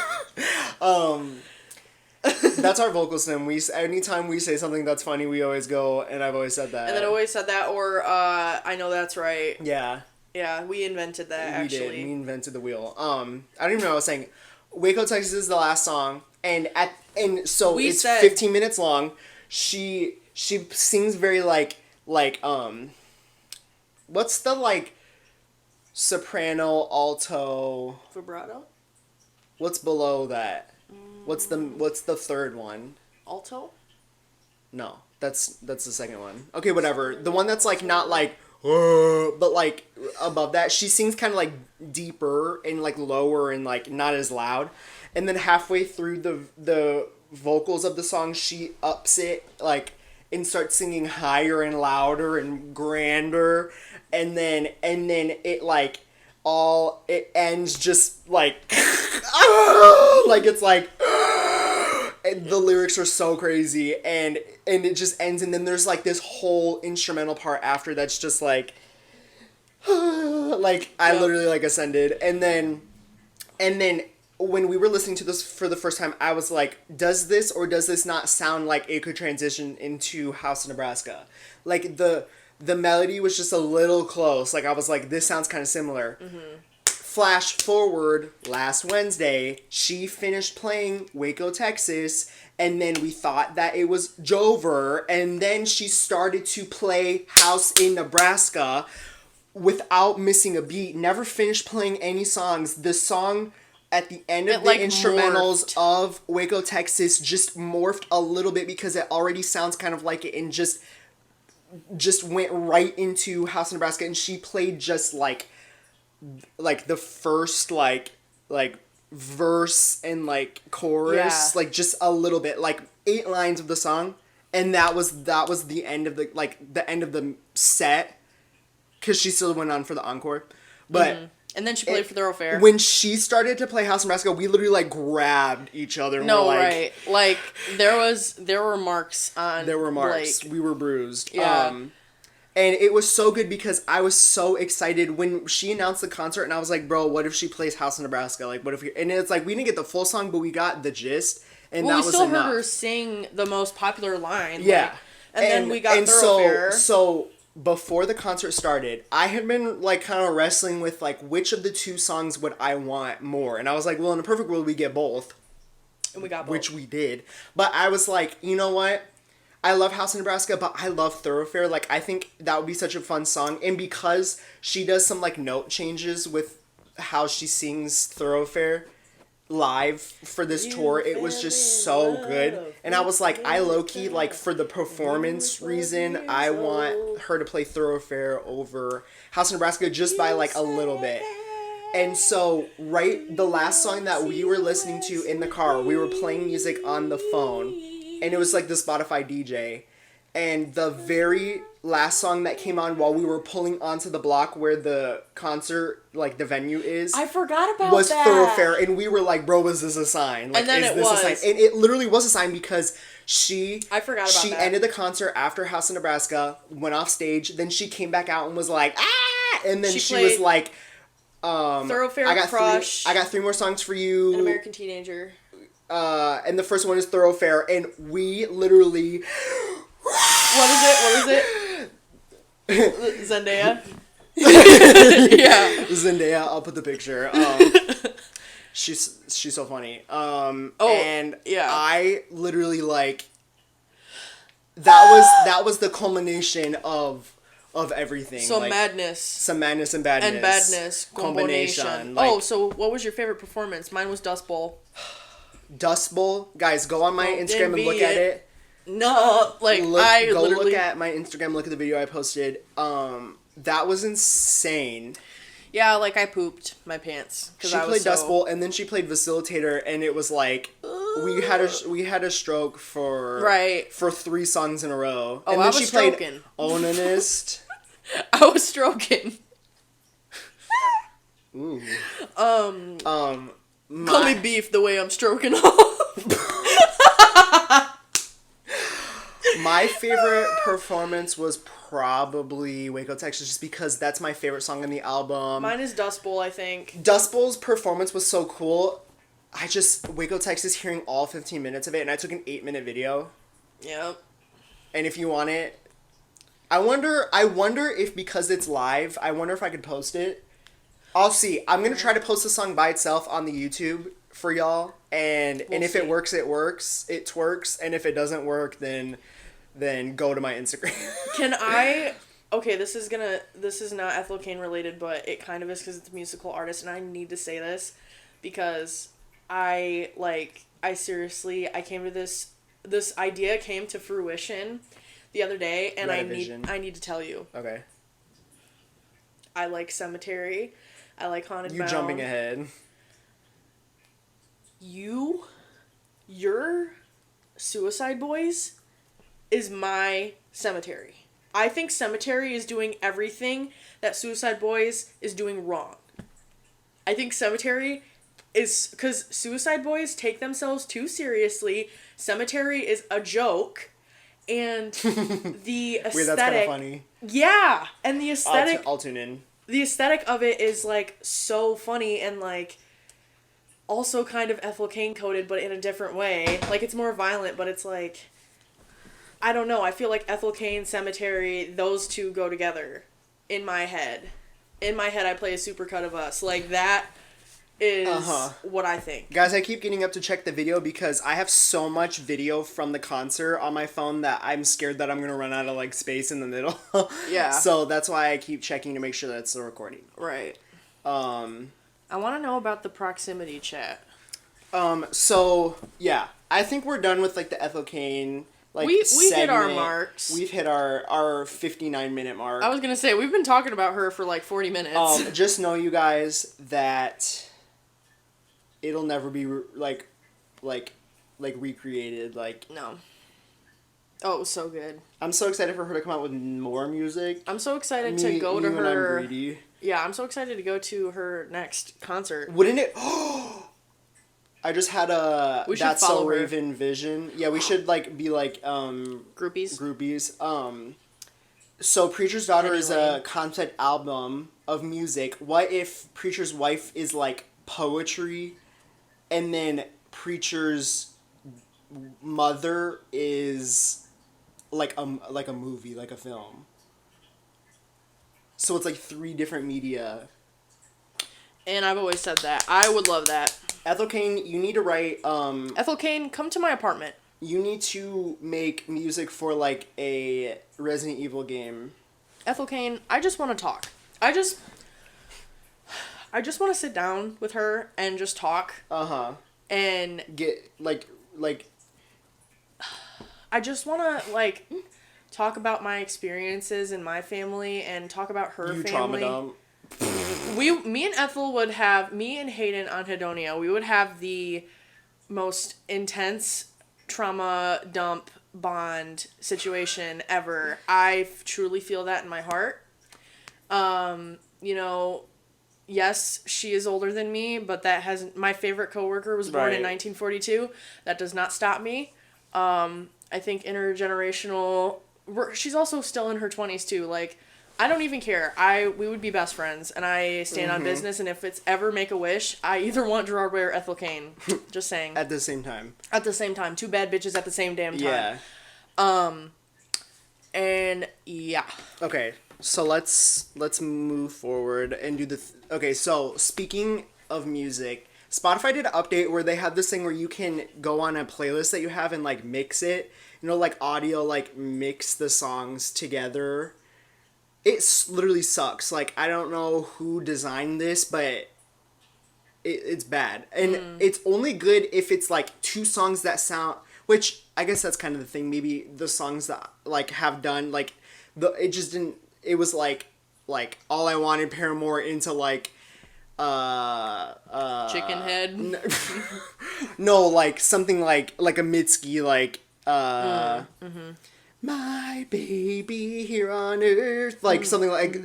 Speaker 4: That's our vocal sim. Anytime we say something that's funny, we always go, and I've always said that.
Speaker 3: And then always said that, or I know that's right.
Speaker 4: Yeah.
Speaker 3: Yeah, we invented that, actually.
Speaker 4: We did. We invented the wheel. I don't even know what I was saying. Waco, Texas is the last song, and so it's 15 minutes long. She sings very like what's the like soprano, alto,
Speaker 3: vibrato?
Speaker 4: What's below that? What's the third one?
Speaker 3: Alto?
Speaker 4: No, that's the second one. Okay, whatever. The one that's like not like but like above that, she sings kind of like deeper and like lower and like not as loud. And then halfway through the vocals of the song, she ups it like and starts singing higher and louder and grander. And then it like it ends just like like it's like and the lyrics are so crazy, and it just ends, and then there's like this whole instrumental part after that's just like like I literally like ascended. And then when we were listening to this for the first time, I was like, does this not sound like it could transition into House of Nebraska? Like the melody was just a little close. Like I was like, this sounds kind of similar. Mm-hmm. Flash forward, last Wednesday, she finished playing Waco, Texas, and then we thought that it was Jover, and then she started to play House in Nebraska without missing a beat, never finished playing any songs. The song at the end of the instrumentals of Waco, Texas just morphed a little bit because it already sounds kind of like it, and just went right into House in Nebraska, and she played just like the first like verse and like chorus, like just a little bit, like 8 lines of the song, And that was the end of the end of the set, because she still went on for the encore. But
Speaker 3: and then she played for Thoroughfare.
Speaker 4: When she started to play House of Nebraska, we literally like grabbed each other. And
Speaker 3: no,
Speaker 4: were, like,
Speaker 3: right? Like there were marks on.
Speaker 4: There were marks.
Speaker 3: Like,
Speaker 4: we were bruised.
Speaker 3: Yeah.
Speaker 4: And it was so good because I was so excited when she announced the concert, and I was like, bro, what if she plays House of Nebraska? Like, what if and it's like, we didn't get the full song, but we got the gist, and that was enough. We still
Speaker 3: heard her sing the most popular line.
Speaker 4: Yeah.
Speaker 3: Like, and then we got Thoroughfare.
Speaker 4: So before the concert started, I had been, like, kind of wrestling with, like, which of the two songs would I want more? And I was like, well, in a perfect world, we get both.
Speaker 3: And we got both.
Speaker 4: Which we did. But I was like, you know what? I love House of Nebraska, but I love Thoroughfare. Like, I think that would be such a fun song. And because she does some, like, note changes with how she sings Thoroughfare live for this tour, it was just so good. And I was like, I low-key, like, for the performance reason, I want her to play Thoroughfare over House of Nebraska just by, like, a little bit. And so, the last song that we were listening to in the car, we were playing music on the phone. And it was like the Spotify DJ. And the very last song that came on while we were pulling onto the block where the concert, like the venue is.
Speaker 3: I forgot about
Speaker 4: was
Speaker 3: that.
Speaker 4: Thoroughfare. And we were like, bro, was this a sign? Like,
Speaker 3: and then
Speaker 4: is
Speaker 3: it
Speaker 4: this
Speaker 3: was.
Speaker 4: a sign? And it literally was a sign because I
Speaker 3: forgot about
Speaker 4: she
Speaker 3: that.
Speaker 4: ended the concert after House of Nebraska, went off stage. Then she came back out and was like, ah! And then she was like,
Speaker 3: Thoroughfare,
Speaker 4: I got
Speaker 3: Crush.
Speaker 4: I got 3 more songs for you.
Speaker 3: An American Teenager.
Speaker 4: And the first one is Thoroughfare, and we literally...
Speaker 3: What is it? Zendaya?
Speaker 4: Yeah. Zendaya, I'll put the picture. She's so funny. And
Speaker 3: yeah.
Speaker 4: I literally, like... That was the culmination of everything.
Speaker 3: So
Speaker 4: like,
Speaker 3: madness.
Speaker 4: Some madness and badness.
Speaker 3: And badness. Combination.
Speaker 4: Like,
Speaker 3: so what was your favorite performance? Mine was Dust Bowl.
Speaker 4: Dust Bowl, guys, go on my Instagram and look at it.
Speaker 3: No, like
Speaker 4: look at my Instagram. Look at the video I posted. That was insane.
Speaker 3: Yeah, like I pooped my pants because
Speaker 4: She played Dust Bowl, and then she played Facilitator, and it was like we had a stroke for 3 songs in a row.
Speaker 3: Oh,
Speaker 4: and then
Speaker 3: I was
Speaker 4: she
Speaker 3: stroking.
Speaker 4: played Onanist.
Speaker 3: I was stroking.
Speaker 4: Ooh.
Speaker 3: Call me beef the way I'm stroking off.
Speaker 4: My favorite performance was probably Waco, Texas, just because that's my favorite song on the album.
Speaker 3: Mine is Dust Bowl, I think.
Speaker 4: Dust Bowl's performance was so cool. Waco, Texas, hearing all 15 minutes of it, and I took an 8-minute video.
Speaker 3: Yep.
Speaker 4: And if you want it, I wonder if because it's live, I wonder if I could post it. I'll see. I'm going to try to post the song by itself on the YouTube for y'all. And if it works, it works. It twerks. And if it doesn't work, then go to my Instagram.
Speaker 3: Can I... Okay, this is not Ethel Cain related, but it kind of is because it's a musical artist, and I need to say this because I came to this idea came to fruition the other day, and I need to tell you.
Speaker 4: Okay.
Speaker 3: I like Cemetery. I like Haunted Mound.
Speaker 4: You jumping ahead.
Speaker 3: Your Suicide Boys is my Cemetery. I think Cemetery is doing everything that Suicide Boys is doing wrong. I think Cemetery is... Because Suicide Boys take themselves too seriously. Cemetery is a joke. And the aesthetic...
Speaker 4: Wait, that's kind of funny.
Speaker 3: Yeah! And the aesthetic...
Speaker 4: I'll tune in.
Speaker 3: The aesthetic of it is, like, so funny and, like, also kind of Ethel Cain coded, but in a different way. Like, it's more violent, but it's, like... I don't know. I feel like Ethel Cain, Cemetery, those two go together in my head. In my head, I play a supercut of us. Like, that is what I think.
Speaker 4: Guys, I keep getting up to check the video because I have so much video from the concert on my phone that I'm scared that I'm going to run out of, like, space in the middle.
Speaker 3: Yeah.
Speaker 4: So that's why I keep checking to make sure that it's still recording.
Speaker 3: Right. I want to know about the proximity chat.
Speaker 4: So, yeah. I think we're done with, like, the Ethel Cain... Like,
Speaker 3: we
Speaker 4: segment.
Speaker 3: hit our marks.
Speaker 4: We've hit our 59-minute mark.
Speaker 3: I was gonna say, we've been talking about her for like 40 minutes.
Speaker 4: Just know, you guys, that it'll never be, like recreated. Like,
Speaker 3: no. Oh, it was so good.
Speaker 4: I'm so excited for her to come out with more music.
Speaker 3: I'm so excited to go to
Speaker 4: you and
Speaker 3: her.
Speaker 4: I'm greedy.
Speaker 3: Yeah, I'm so excited to go to her next concert.
Speaker 4: Wouldn't it? I just had a
Speaker 3: We should
Speaker 4: That's
Speaker 3: follow
Speaker 4: So
Speaker 3: her.
Speaker 4: Raven vision. Yeah, we should like be like
Speaker 3: Groupies.
Speaker 4: groupies. So Preacher's Daughter is a concept album of music. What if Preacher's Wife is like poetry, and then Preacher's mother is like a movie, like a film. So it's like 3 different media.
Speaker 3: And I've always said that. I would love that.
Speaker 4: Ethel Cain, you need to write
Speaker 3: Ethel Cain, come to my apartment.
Speaker 4: you need to make music for like a Resident Evil game.
Speaker 3: Ethel Cain, I just want to talk. I just want to sit down with her and just talk.
Speaker 4: Uh-huh.
Speaker 3: And
Speaker 4: Get like
Speaker 3: I just want to like talk about my experiences in my family and talk about her
Speaker 4: you
Speaker 3: family.
Speaker 4: trauma dump.
Speaker 3: Me and Ethel would have, me and Hayden Anhedönia, we would have the most intense trauma dump bond situation ever. I truly feel that in my heart. You know, yes, she is older than me, but that hasn't, my favorite coworker was born in
Speaker 4: Right.
Speaker 3: 1942. That does not stop me. I think intergenerational, she's also still in her 20s too. Like, I don't even care. We would be best friends, and I stand on business, and if it's ever Make-A-Wish, I either want Gerard Way or Ethel Cain. Just saying.
Speaker 4: At the same time.
Speaker 3: At the same time. 2 bad bitches at the same damn time.
Speaker 4: Yeah.
Speaker 3: And, yeah.
Speaker 4: Okay. So let's move forward and do okay, so speaking of music, Spotify did an update where they have this thing where you can go on a playlist that you have and like mix it. You know, like audio, like mix the songs together. It literally sucks. Like, I don't know who designed this, but it's bad. And it's only good if it's, like, 2 songs that sound... Which, I guess that's kind of the thing. Maybe the songs that, like, have done, like... It just didn't... It was, like, All I Wanted, Paramore into, like...
Speaker 3: Chicken head.
Speaker 4: No, like, something like a Mitski, like... My baby here on earth, like something like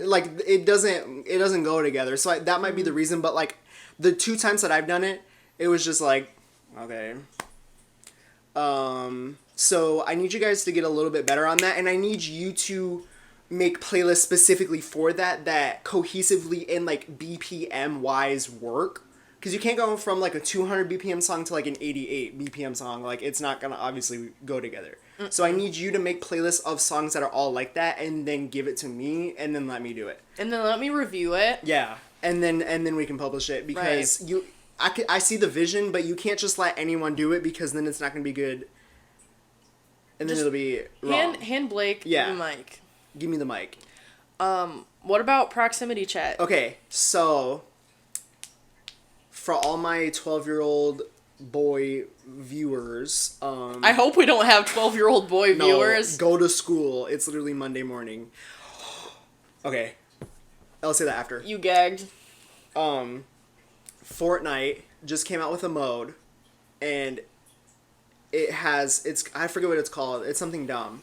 Speaker 4: it doesn't go together. So that might be the reason. But like the 2 times that I've done it, it was just like okay. So I need you guys to get a little bit better on that, and I need you to make playlists specifically for that cohesively and like BPM wise work. Because you can't go from like a 200 BPM song to like an 88 BPM song. Like it's not gonna obviously go together. So I need you to make playlists of songs that are all like that, and then give it to me, and then let me do it.
Speaker 3: And then let me review it.
Speaker 4: Yeah, and then we can publish it because I see the vision, but you can't just let anyone do it because then it's not gonna be good. And then it'll be wrong.
Speaker 3: Hand Blake the mic.
Speaker 4: Give me the mic.
Speaker 3: What about proximity chat?
Speaker 4: Okay, so for all my 12-year-old boy viewers,
Speaker 3: I hope we don't have 12-year-old boy viewers.
Speaker 4: Go to school. It's literally Monday morning. Okay, I'll say that after.
Speaker 3: You gagged.
Speaker 4: Fortnite just came out with a mode, and I forget what it's called. It's something dumb,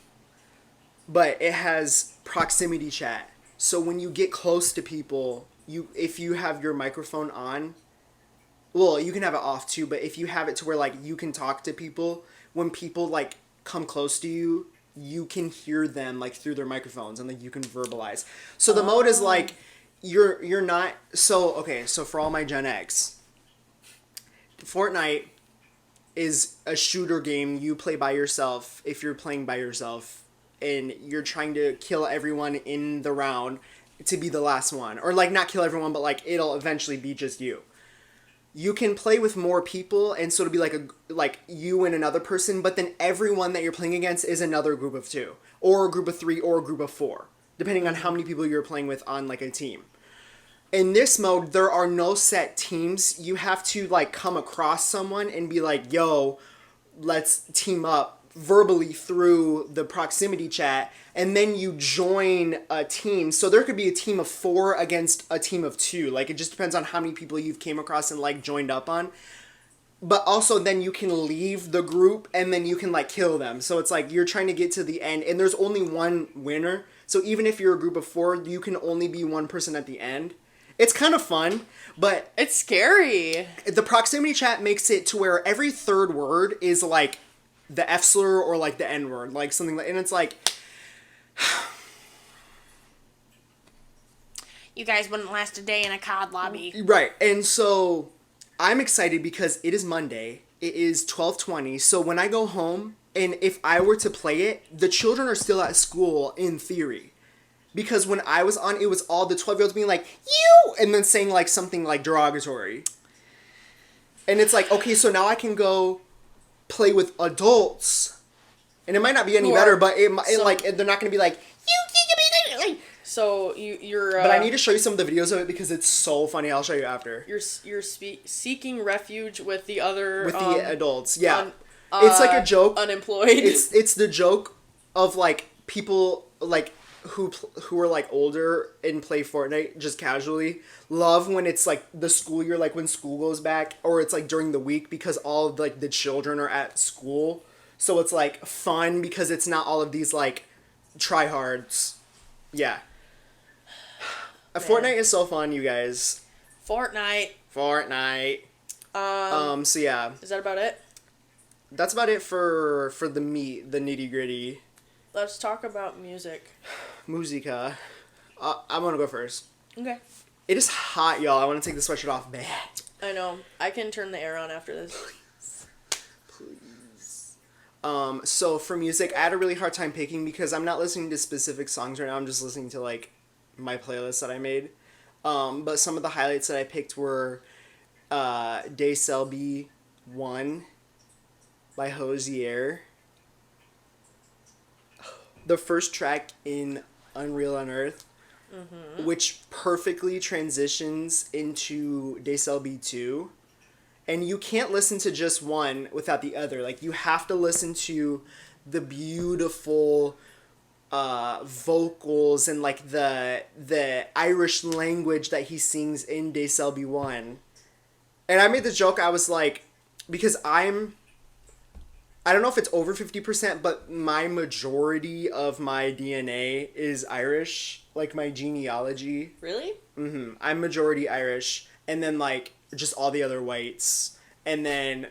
Speaker 4: but it has proximity chat. So when you get close to people, if you have your microphone on. Well, you can have it off too, but if you have it to where, like, you can talk to people, when people, like, come close to you, you can hear them, like, through their microphones, and, like, you can verbalize. So the mode is, like, you're not... So, okay, so for all my Gen X, Fortnite is a shooter game you play by yourself if you're playing by yourself, and you're trying to kill everyone in the round to be the last one. Or, like, not kill everyone, but, like, it'll eventually be just you. You can play with more people, and so it'll be like you and another person, but then everyone that you're playing against is another group of 2, or a group of 3, or a group of 4, depending on how many people you're playing with on, like, a team. In this mode, there are no set teams. You have to, like, come across someone and be like, yo, let's team up verbally through the proximity chat, and then you join a team. So there could be a team of 4 against a team of 2. Like, it just depends on how many people you've came across and, like, joined up on. but also then you can leave the group and then you can like kill them. So it's like you're trying to get to the end and there's only one winner. So even if you're a group of 4, you can only be one person at the end. It's kind of fun, but
Speaker 3: It's scary.
Speaker 4: the proximity chat makes it to where every third word is like the F slur or like the N word, like something like, and it's like,
Speaker 3: You guys wouldn't last a day in a COD lobby.
Speaker 4: right. And so I'm excited because it is Monday. It is 12:20. So when I go home and if I were to play it, the children are still at school in theory. Because when I was on, it was all the 12-year-olds being like, you, and then saying like something like derogatory. And it's like, okay, so now I can go play with adults. And it might not be any better, but it like, they're not going to be like, you.
Speaker 3: So you're.
Speaker 4: But I need to show you some of the videos of it because it's so funny. I'll show you after.
Speaker 3: You're seeking refuge with the other.
Speaker 4: With the adults, yeah. It's like a joke.
Speaker 3: Unemployed.
Speaker 4: It's the joke of like people like who are like older and play Fortnite just casually love when it's like the school year, like when school goes back, or it's like during the week because all of like the children are at school. So it's like fun because it's not all of these like tryhards. Yeah. Fortnite is so fun, you guys.
Speaker 3: Fortnite.
Speaker 4: So yeah.
Speaker 3: Is that about it?
Speaker 4: That's about it for the meat, the nitty gritty.
Speaker 3: Let's talk about music.
Speaker 4: Musica. I'm gonna go first.
Speaker 3: Okay.
Speaker 4: It is hot, y'all. I want to take the sweatshirt off bad.
Speaker 3: I know. I can turn the air on after this.
Speaker 4: Please. So for music, I had a really hard time picking because I'm not listening to specific songs right now. I'm just listening to like my playlist that I made. But some of the highlights that I picked were De Selby 1 by Hosier. The first track in Unreal Unearthed, which perfectly transitions into De Selby 2. And you can't listen to just one without the other. Like, you have to listen to the beautiful vocals and, like, the Irish language that he sings in De Selby 1. And I made the joke, I was like, because I don't know if it's over 50%, but my majority of my DNA is Irish. Like, my genealogy.
Speaker 3: Really?
Speaker 4: Mm-hmm. I'm majority Irish. And then, like, just all the other whites. And then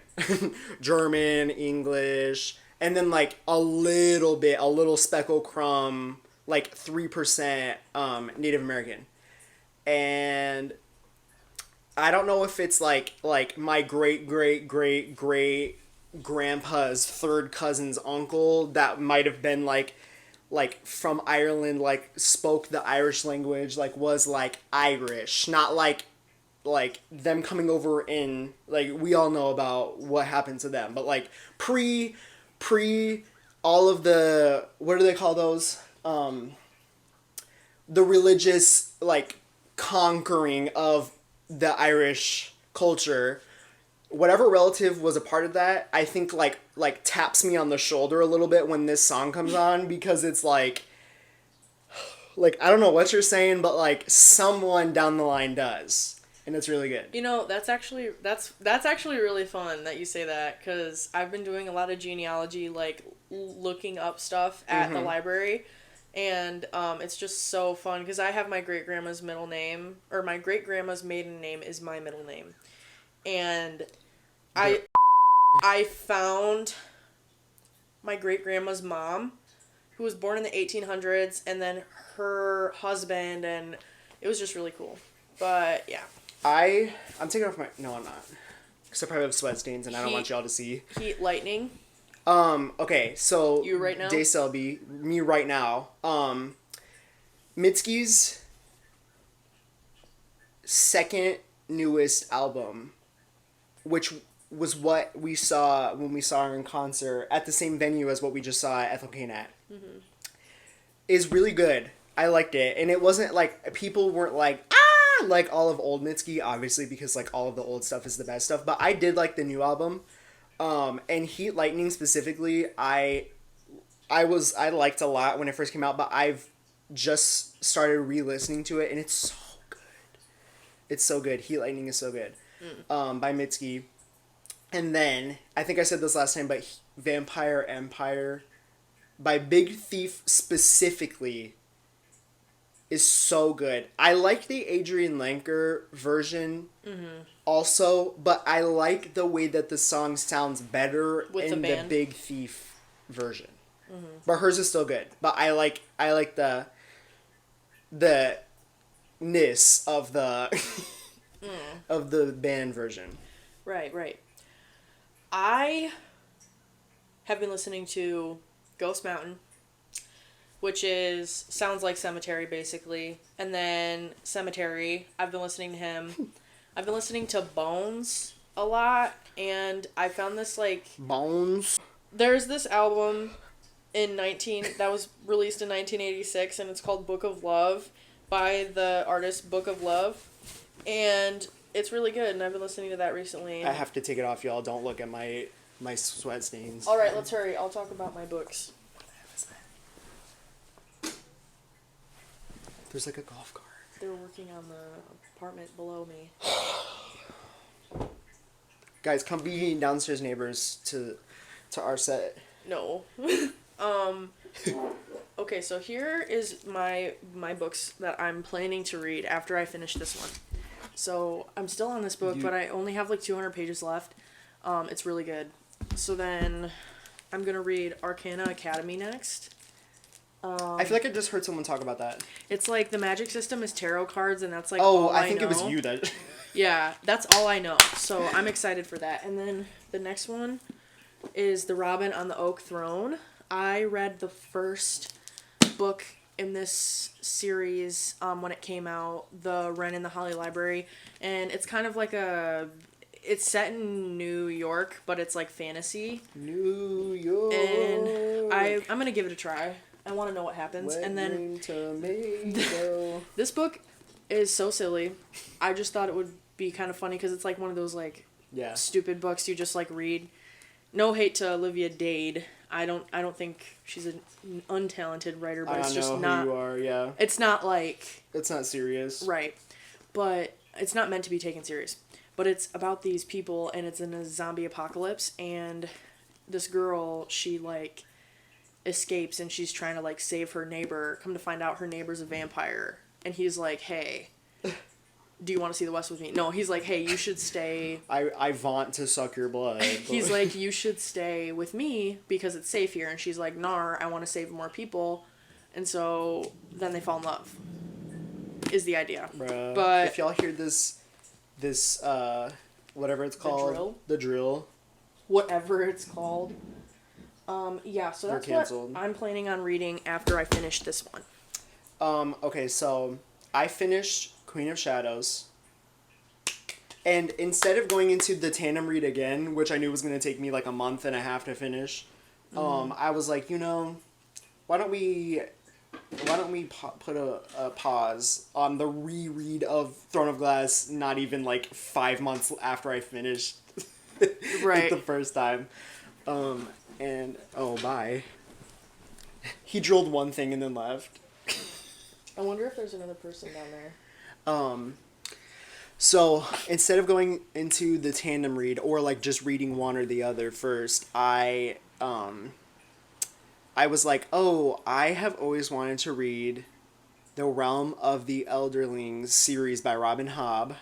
Speaker 4: German, English. And then, like, a little speckle crumb, like, 3% Native American. And I don't know if it's, like my great-great-great-great grandpa's third cousin's uncle that might have been like from Ireland, like spoke the Irish language, like was like Irish, not like them coming over in, like, we all know about what happened to them, but like pre all of the, what do they call those, the religious like conquering of the Irish culture. Whatever relative was a part of that, I think, like taps me on the shoulder a little bit when this song comes on, because it's like, I don't know what you're saying, but, like, someone down the line does. And it's really good.
Speaker 3: You know, that's actually really fun that you say that, because I've been doing a lot of genealogy, like, looking up stuff at the library, and it's just so fun, because I have my great-grandma's middle name, or my great-grandma's maiden name is my middle name. And I found my great-grandma's mom, who was born in the 1800s, and then her husband, and it was just really cool. But, yeah.
Speaker 4: I'm taking off my... No, I'm not. Because I probably have sweat stains, and I don't want y'all to see.
Speaker 3: Heat lightning.
Speaker 4: Okay, so...
Speaker 3: You right now?
Speaker 4: De Selby, me right now. Mitski's second newest album, which was what we saw when we saw her in concert at the same venue as what we just saw at ETHEL CAIN at, is really good. I liked it. And it wasn't like, people weren't like, like all of old Mitski, obviously, because like all of the old stuff is the best stuff. But I did like the new album. And Heat Lightning specifically, I liked a lot when it first came out, but I've just started re-listening to it, and it's so good. It's so good. Heat Lightning is so good. By Mitski. And then, I think I said this last time, but Vampire Empire by Big Thief specifically is so good. I like the Adrian Lenker version also, but I like the way that the song sounds better
Speaker 3: With
Speaker 4: in
Speaker 3: the
Speaker 4: the
Speaker 3: band?
Speaker 4: Big Thief version. But hers is still good. But I like the ness of the of the band version.
Speaker 3: Right. I have been listening to Ghost Mountain, which sounds like Cemetery basically. And then Cemetery, I've been listening to him. I've been listening to Bones a lot, and I found this like
Speaker 4: Bones.
Speaker 3: there's this album that was released in 1986, and it's called Book of Love by the artist Book of Love, and it's really good, and I've been listening to that recently.
Speaker 4: I have to take it off, y'all. Don't look at my sweat stains.
Speaker 3: All right, let's hurry. I'll talk about my books.
Speaker 4: There's like a golf cart.
Speaker 3: They're working on the apartment below me.
Speaker 4: Guys, come be downstairs neighbors to our set.
Speaker 3: No. Okay, so here is my books that I'm planning to read after I finish this one. So I'm still on this book, but I only have like 200 pages left. It's really good. So then I'm gonna read Arcana Academy next.
Speaker 4: I feel like I just heard someone talk about that.
Speaker 3: It's like the magic system is tarot cards, and that's like
Speaker 4: Oh,
Speaker 3: all I
Speaker 4: think
Speaker 3: know.
Speaker 4: it was you that.
Speaker 3: Yeah, that's all I know. So I'm excited for that. And then the next one is The Robin on the Oak Throne. I read the first book in this series when it came out, The Wren in the Holly Library, and it's kind of like it's set in New York, but it's like fantasy.
Speaker 4: New York.
Speaker 3: And I'm gonna give it a try. I want to know what happens. And then this book is so silly. I just thought it would be kind of funny because it's like one of those like stupid books you just like read. No hate to Olivia Dade. I don't think she's an untalented writer, but it's just not.
Speaker 4: Who you are, yeah.
Speaker 3: It's not like.
Speaker 4: It's not serious.
Speaker 3: Right, but it's not meant to be taken serious. But it's about these people, and it's in a zombie apocalypse, and this girl, she like escapes, and she's trying to like save her neighbor. Come to find out, her neighbor's a vampire, and he's like, "Hey, do you want to see the West with me?" No, he's like, "Hey, you should stay."
Speaker 4: I want to suck your blood.
Speaker 3: He's like, "You should stay with me because it's safe here," and she's like, "Nar, I want to save more people," and so then they fall in love. Is the idea.
Speaker 4: Bruh.
Speaker 3: But
Speaker 4: if y'all hear this whatever it's called, the drill.
Speaker 3: Whatever it's called. Yeah, so
Speaker 4: They're
Speaker 3: that's
Speaker 4: canceled.
Speaker 3: what I'm planning on reading after I finish this one.
Speaker 4: Okay, so I finished Queen of Shadows. And instead of going into the tandem read again, which I knew was going to take me like a month and a half to finish, I was like, why don't we put a pause on the reread of Throne of Glass not even like 5 months after I finished
Speaker 3: Right.
Speaker 4: it the first time. Bye. He drilled one thing and then left.
Speaker 3: I wonder if there's another person down there.
Speaker 4: So instead of going into the tandem read or like just reading one or the other first, I was like, oh, I have always wanted to read The Realm of the Elderlings series by Robin Hobb.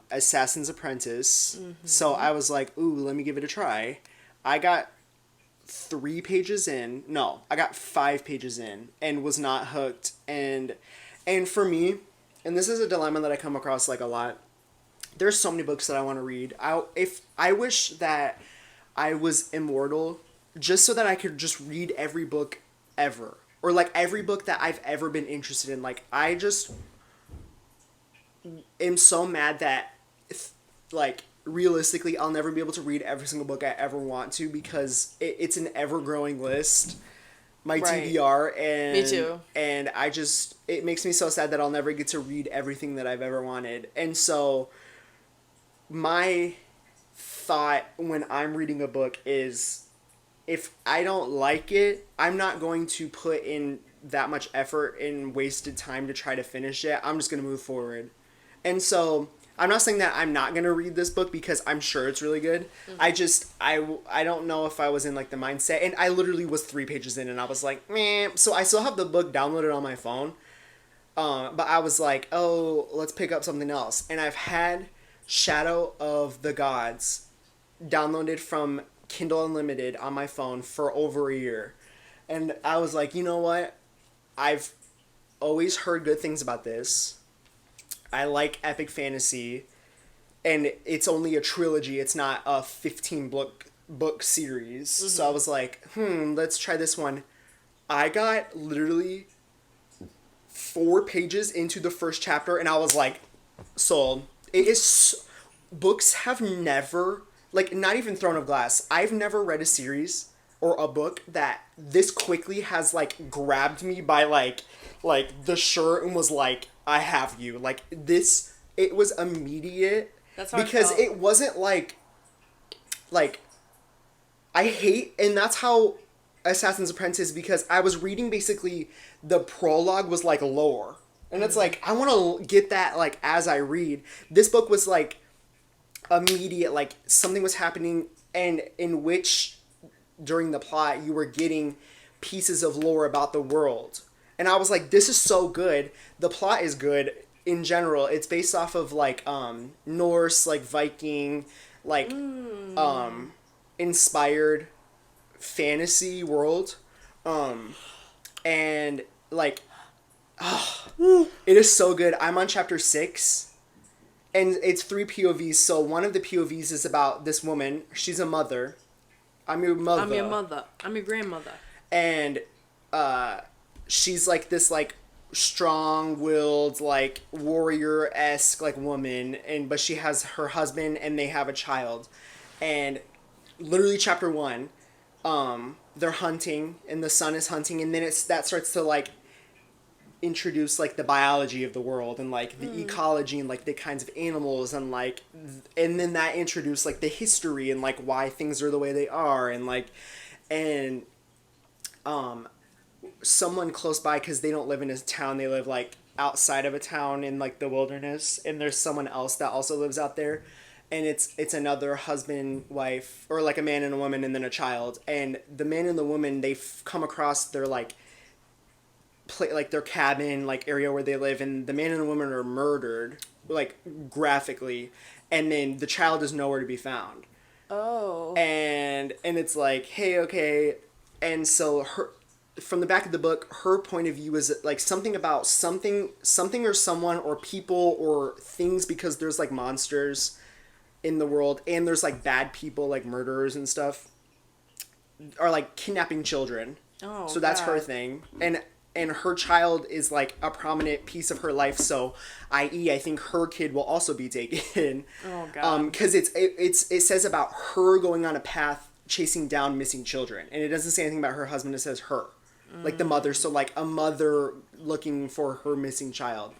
Speaker 4: Assassin's Apprentice. Mm-hmm. So I was like, ooh, let me give it a try. I got 3 pages in. No, I got 5 pages in and was not hooked. And for me, and this is a dilemma that I come across like a lot, there's so many books that I want to read. I wish that I was immortal just so that I could just read every book ever. Or like every book that I've ever been interested in. Like I just am so mad that like realistically I'll never be able to read every single book I ever want to because it's an ever-growing list. My TBR, and
Speaker 3: me too.
Speaker 4: And it makes me so sad that I'll never get to read everything that I've ever wanted. And so my thought when I'm reading a book is if I don't like it, I'm not going to put in that much effort and wasted time to try to finish it. I'm just going to move forward. And so I'm not saying that I'm not gonna read this book because I'm sure it's really good. I don't know if I was in like the mindset, and I literally was 3 pages in and I was like, meh. So I still have the book downloaded on my phone, but I was like, oh, let's pick up something else, and I've had Shadow of the Gods downloaded from Kindle Unlimited on my phone for over a year, and I was like, you know what, I've always heard good things about this. I like epic fantasy, and it's only a trilogy. It's not a 15 book series. So I was like, let's try this one. I got literally 4 pages into the first chapter, and I was like, sold. It is books have never, like, not even Throne of Glass. I've never read a series or a book that this quickly has like grabbed me by like the shirt and was like, I have you. Like this, it was immediate.
Speaker 3: That's how
Speaker 4: because
Speaker 3: I felt.
Speaker 4: it wasn't like I hate, and that's how Assassin's Apprentice, because I was reading basically the prologue was like lore. And it's like, I want to get that like as I read. This book was like immediate, like something was happening, and in which during the plot you were getting pieces of lore about the world. And I was like, this is so good. The plot is good in general. It's based off of like Norse, like Viking, like inspired fantasy world. And like it is so good. I'm on chapter 6. And it's 3 POVs. So one of the POVs is about this woman. She's a mother. I'm your mother.
Speaker 3: I'm your mother. I'm your grandmother.
Speaker 4: And she's like this like strong-willed like warrior-esque like woman, but she has her husband and they have a child. And literally chapter 1, they're hunting and the son is hunting, and then that starts to like introduce like the biology of the world and like the ecology and like the kinds of animals and like and then that introduced like the history and like why things are the way they are, and like and someone close by, because they don't live in a town, they live like outside of a town in like the wilderness, and there's someone else that also lives out there, and it's another husband, wife, or like a man and a woman and then a child, and the man and the woman, they've come across their like their cabin like area where they live, and the man and the woman are murdered like graphically, and then the child is nowhere to be found.
Speaker 3: Oh.
Speaker 4: And it's like, hey, okay. And so her, from the back of the book, her point of view is like something about something or someone or people or things, because there's like monsters in the world, and there's like bad people like murderers and stuff are like kidnapping children.
Speaker 3: Oh,
Speaker 4: so that's
Speaker 3: God.
Speaker 4: her thing. And her child is like a prominent piece of her life, so i.e. I think her kid will also be taken.
Speaker 3: Oh God.
Speaker 4: Because it says about her going on a path chasing down missing children, and it doesn't say anything about her husband. It says her, like the mother. So like a mother looking for her missing child.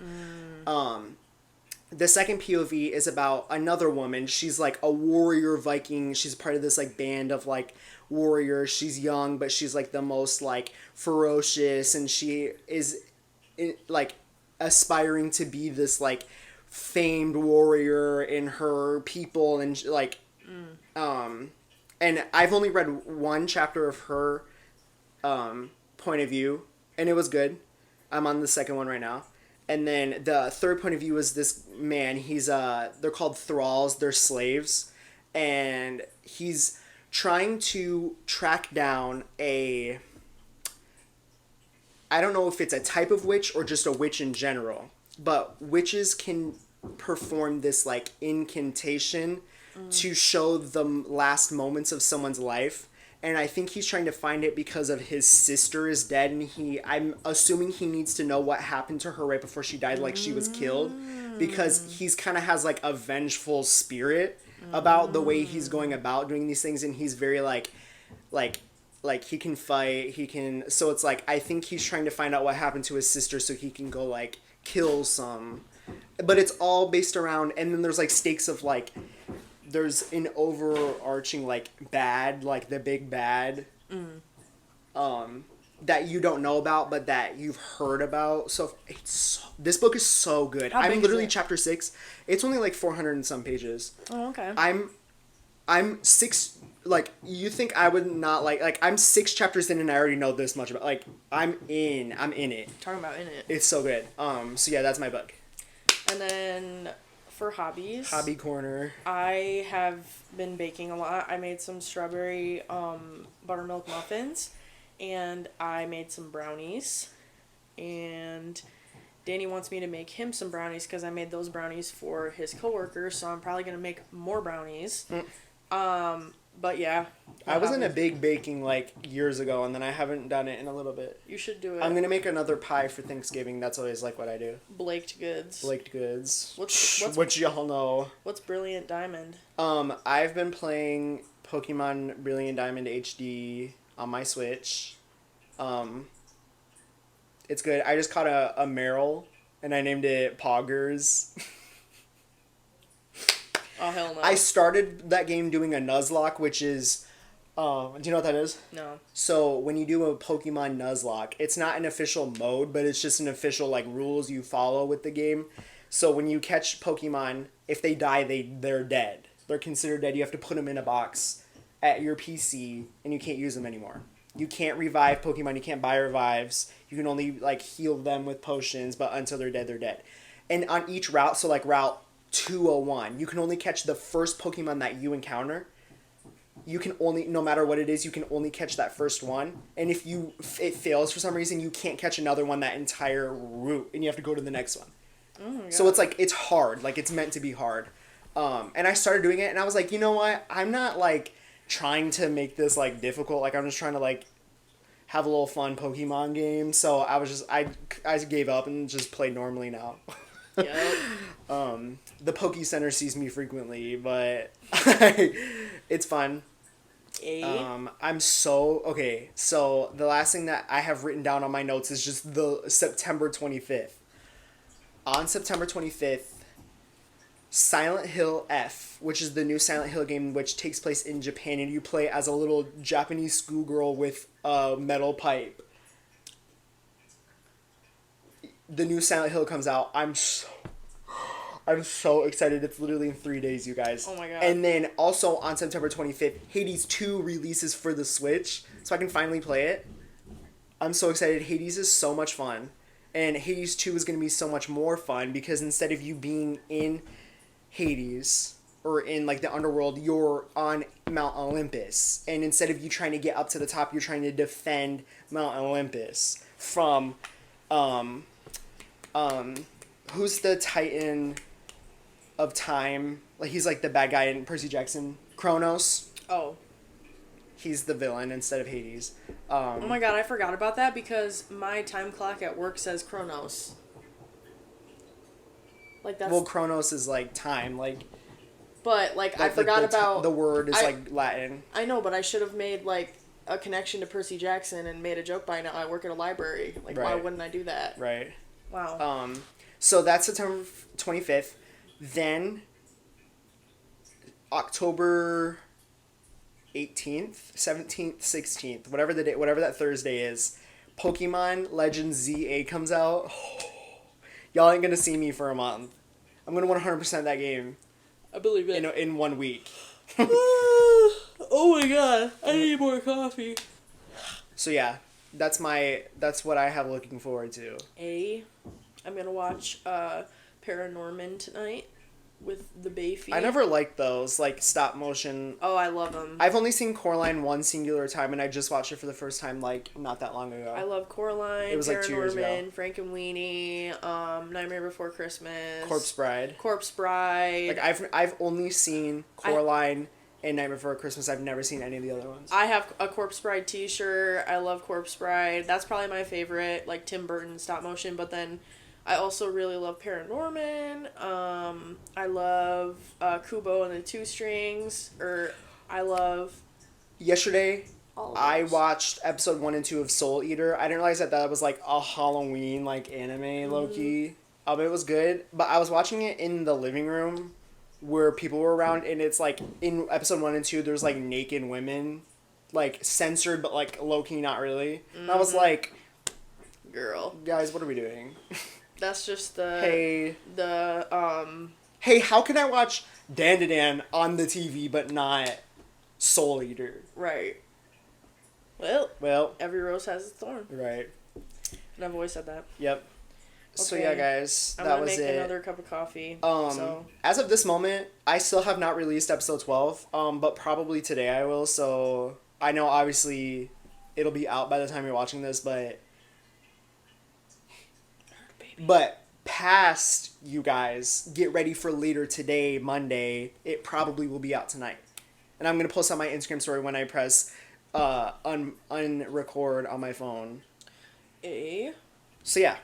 Speaker 4: The second POV is about another woman. She's like a warrior Viking. She's part of this like band of like warriors. She's young, but she's like the most like ferocious, and she is like aspiring to be this like famed warrior in her people, and like and I've only read 1 chapter of her point of view, and it was good. I'm on the second one right now. And then the third point of view is this man. He's they're called thralls. They're slaves, and he's trying to track down I don't know if it's a type of witch or just a witch in general, but witches can perform this like incantation to show the last moments of someone's life. And I think he's trying to find it because of his sister is dead, and I'm assuming he needs to know what happened to her right before she died, like she was killed, because he's kind of has like a vengeful spirit about the way he's going about doing these things, and he's very like he can fight, so it's like I think he's trying to find out what happened to his sister so he can go like kill some, but it's all based around, and then there's like stakes of like there's an overarching like bad, like the big bad, that you don't know about, but that you've heard about. So this book is so good.
Speaker 3: How big
Speaker 4: I'm
Speaker 3: is
Speaker 4: literally
Speaker 3: it?
Speaker 4: chapter 6. It's only like 400 and some pages.
Speaker 3: Oh, okay.
Speaker 4: I'm 6. Like, you think I would not like I'm 6 chapters in and I already know this much about. Like, I'm in it.
Speaker 3: Talking about in it.
Speaker 4: It's so good. So yeah, that's my book.
Speaker 3: And then for hobbies.
Speaker 4: Hobby corner.
Speaker 3: I have been baking a lot. I made some strawberry buttermilk muffins, and I made some brownies, and Danny wants me to make him some brownies because I made those brownies for his coworkers, so I'm probably going to make more brownies. But yeah.
Speaker 4: I was in a big baking like years ago, and then I haven't done it in a little bit.
Speaker 3: You should do it.
Speaker 4: I'm gonna make another pie for Thanksgiving. That's always like what I do.
Speaker 3: Blaked goods.
Speaker 4: Blaked goods.
Speaker 3: What's
Speaker 4: which y'all know.
Speaker 3: What's Brilliant Diamond?
Speaker 4: I've been playing Pokemon Brilliant Diamond HD on my Switch. It's good. I just caught a Meryl, and I named it Poggers.
Speaker 3: Oh, hell no.
Speaker 4: I started that game doing a Nuzlocke, which is, do you know what that is?
Speaker 3: No.
Speaker 4: So when you do a Pokemon Nuzlocke, it's not an official mode, but it's just an official like rules you follow with the game. So when you catch Pokemon, if they die, they're dead. They're considered dead. You have to put them in a box at your PC, and you can't use them anymore. You can't revive Pokemon. You can't buy revives. You can only like heal them with potions, but until they're dead, they're dead. And on each route, so like route 201, you can only catch the first Pokemon that you encounter. You can only, no matter what it is, you can only catch that first one. And if it fails for some reason, you can't catch another one that entire route, and you have to go to the next one.
Speaker 3: Oh my God.
Speaker 4: So it's like, it's hard. Like, it's meant to be hard. And I started doing it, and I was like, you know what? I'm not, like, trying to make this, like, difficult. Like, I'm just trying to, like, have a little fun Pokemon game. So I was just, I gave up and just play normally now.
Speaker 3: Yep.
Speaker 4: The Poke Center sees me frequently, but it's fun. I'm so, okay, so the last thing that I have written down on my notes is just the September 25th. On September 25th, Silent Hill F, which is the new Silent Hill game, which takes place in Japan, and you play as a little Japanese schoolgirl with a metal pipe. The new Silent Hill comes out. I'm so excited. It's literally in 3 days, you guys.
Speaker 3: Oh my God.
Speaker 4: And then also on September 25th, Hades 2 releases for the Switch, so I can finally play it. I'm so excited. Hades is so much fun. And Hades 2 is going to be so much more fun because instead of you being in Hades or in like the underworld, you're on Mount Olympus. And instead of you trying to get up to the top, you're trying to defend Mount Olympus from who's the Titan of time? Like, he's like the bad guy in Percy Jackson. Kronos.
Speaker 3: Oh.
Speaker 4: He's the villain instead of Hades.
Speaker 3: Oh my God, I forgot about that because my time clock at work says Chronos. Like, that's...
Speaker 4: Well, Kronos is like time, like...
Speaker 3: But, like I forgot about...
Speaker 4: The word is like Latin.
Speaker 3: I know, but I should have made, like, a connection to Percy Jackson and made a joke by now. I work at a library. Like,
Speaker 4: Right.
Speaker 3: why wouldn't I do that?
Speaker 4: Right.
Speaker 3: Wow.
Speaker 4: So that's September 25th. Then October 18th, 17th, 16th, whatever the day, whatever that Thursday is, Pokemon Legends ZA comes out. Y'all ain't gonna see me for a month. I'm gonna 100% that game.
Speaker 3: I believe it.
Speaker 4: In 1 week.
Speaker 3: Oh my God, I need more coffee.
Speaker 4: So yeah, that's what I have looking forward to.
Speaker 3: I'm gonna watch Paranorman tonight with the Bayfie.
Speaker 4: I never liked those, like, stop motion.
Speaker 3: Oh, I love them.
Speaker 4: I've only seen Coraline one singular time, and I just watched it for the first time, like, not that long ago.
Speaker 3: I love Coraline,
Speaker 4: It was like 2 years ago.
Speaker 3: Paranorman, Frankenweenie, Nightmare Before Christmas,
Speaker 4: Corpse Bride.
Speaker 3: Corpse Bride.
Speaker 4: Like, I've only seen Coraline and Nightmare Before Christmas. I've never seen any of the other ones.
Speaker 3: I have a Corpse Bride t-shirt. I love Corpse Bride. That's probably my favorite, like, Tim Burton stop motion, but then I also really love Paranorman. I love Kubo and the Two Strings. I love...
Speaker 4: Yesterday,
Speaker 3: all of
Speaker 4: I
Speaker 3: those.
Speaker 4: watched episode 1 and 2 of Soul Eater. I didn't realize that was, like, a Halloween, like, anime, low-key. It was good, but I was watching it in the living room where people were around, and it's, like, in episode 1 and 2, there's, like, naked women like censored, but like low key not really. And I was like,
Speaker 3: Girl.
Speaker 4: guys, what are we doing?
Speaker 3: That's just the
Speaker 4: Hey,
Speaker 3: the
Speaker 4: hey, how can I watch Dan on the TV but not Soul Eater?
Speaker 3: right.
Speaker 4: Well,
Speaker 3: Every rose has its thorn.
Speaker 4: right.
Speaker 3: And I've always said that.
Speaker 4: Yep. So
Speaker 3: Okay.
Speaker 4: yeah, guys,
Speaker 3: I'm
Speaker 4: that
Speaker 3: gonna
Speaker 4: was
Speaker 3: make
Speaker 4: it.
Speaker 3: another cup of coffee.
Speaker 4: As of this moment, I still have not released episode 12. But probably today I will. So I know obviously it'll be out by the time you're watching this, but past you guys, get ready for later today, Monday. It probably will be out tonight, and I'm gonna post on my Instagram story when I press unrecord on my phone. So yeah,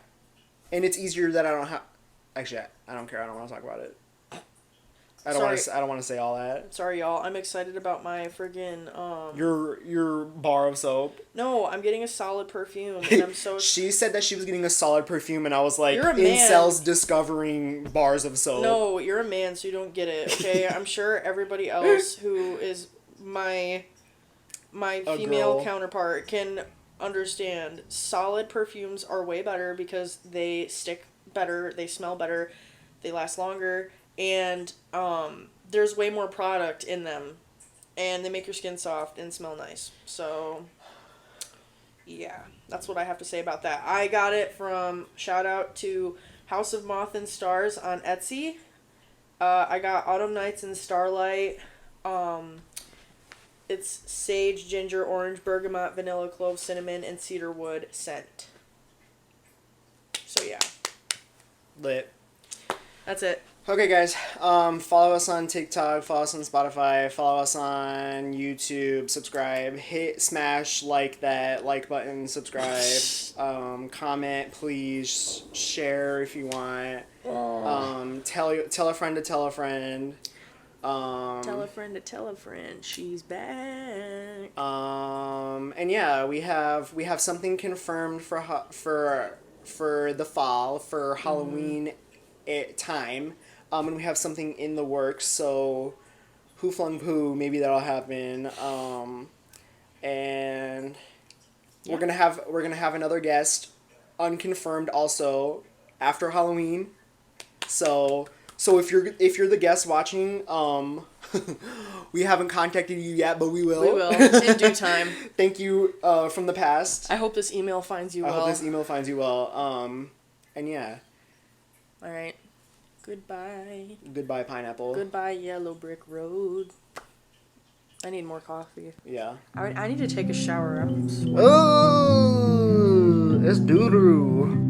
Speaker 4: and it's easier that I don't have. Actually, I don't care. I don't want to talk about it. I don't want to say all that.
Speaker 3: Sorry, y'all. I'm excited about my friggin'
Speaker 4: Your bar of soap.
Speaker 3: No, I'm getting a solid perfume, and I'm so.
Speaker 4: She said that she was getting a solid perfume, and I was like,
Speaker 3: You're a man.
Speaker 4: incels discovering bars of soap.
Speaker 3: No, you're a man, so you don't get it. Okay, I'm sure everybody else who is my female
Speaker 4: girl.
Speaker 3: counterpart can understand. Solid perfumes are way better because they stick better, they smell better, they last longer, and there's way more product in them, and they make your skin soft and smell nice. So yeah, that's what I have to say about that. I got it from, shout out to House of Moth and Stars on Etsy. I got Autumn Nights and Starlight. It's sage, ginger, orange, bergamot, vanilla, clove, cinnamon, and cedarwood scent. So yeah.
Speaker 4: Lit.
Speaker 3: That's it.
Speaker 4: Okay, guys. Follow us on TikTok. Follow us on Spotify. Follow us on YouTube. Subscribe. Smash that like button. Subscribe. Comment, please. Share if you want. Tell a friend to tell a friend.
Speaker 3: Tell a friend to tell a friend. She's back.
Speaker 4: And yeah, we have something confirmed for the fall for Halloween time. And we have something in the works, so who flung poo, maybe that'll happen. And we're gonna have another guest, unconfirmed also, after Halloween. So if you're the guest watching, we haven't contacted you yet, but we will.
Speaker 3: We will in due time.
Speaker 4: Thank you from the past.
Speaker 3: I hope this email finds you well.
Speaker 4: I hope this email finds you well. And yeah.
Speaker 3: All right. Goodbye.
Speaker 4: Goodbye, pineapple.
Speaker 3: Goodbye, Yellow Brick Road. I need more coffee.
Speaker 4: Yeah.
Speaker 3: I need to take a shower. I'm sweating.
Speaker 4: Oh, it's doo-doo.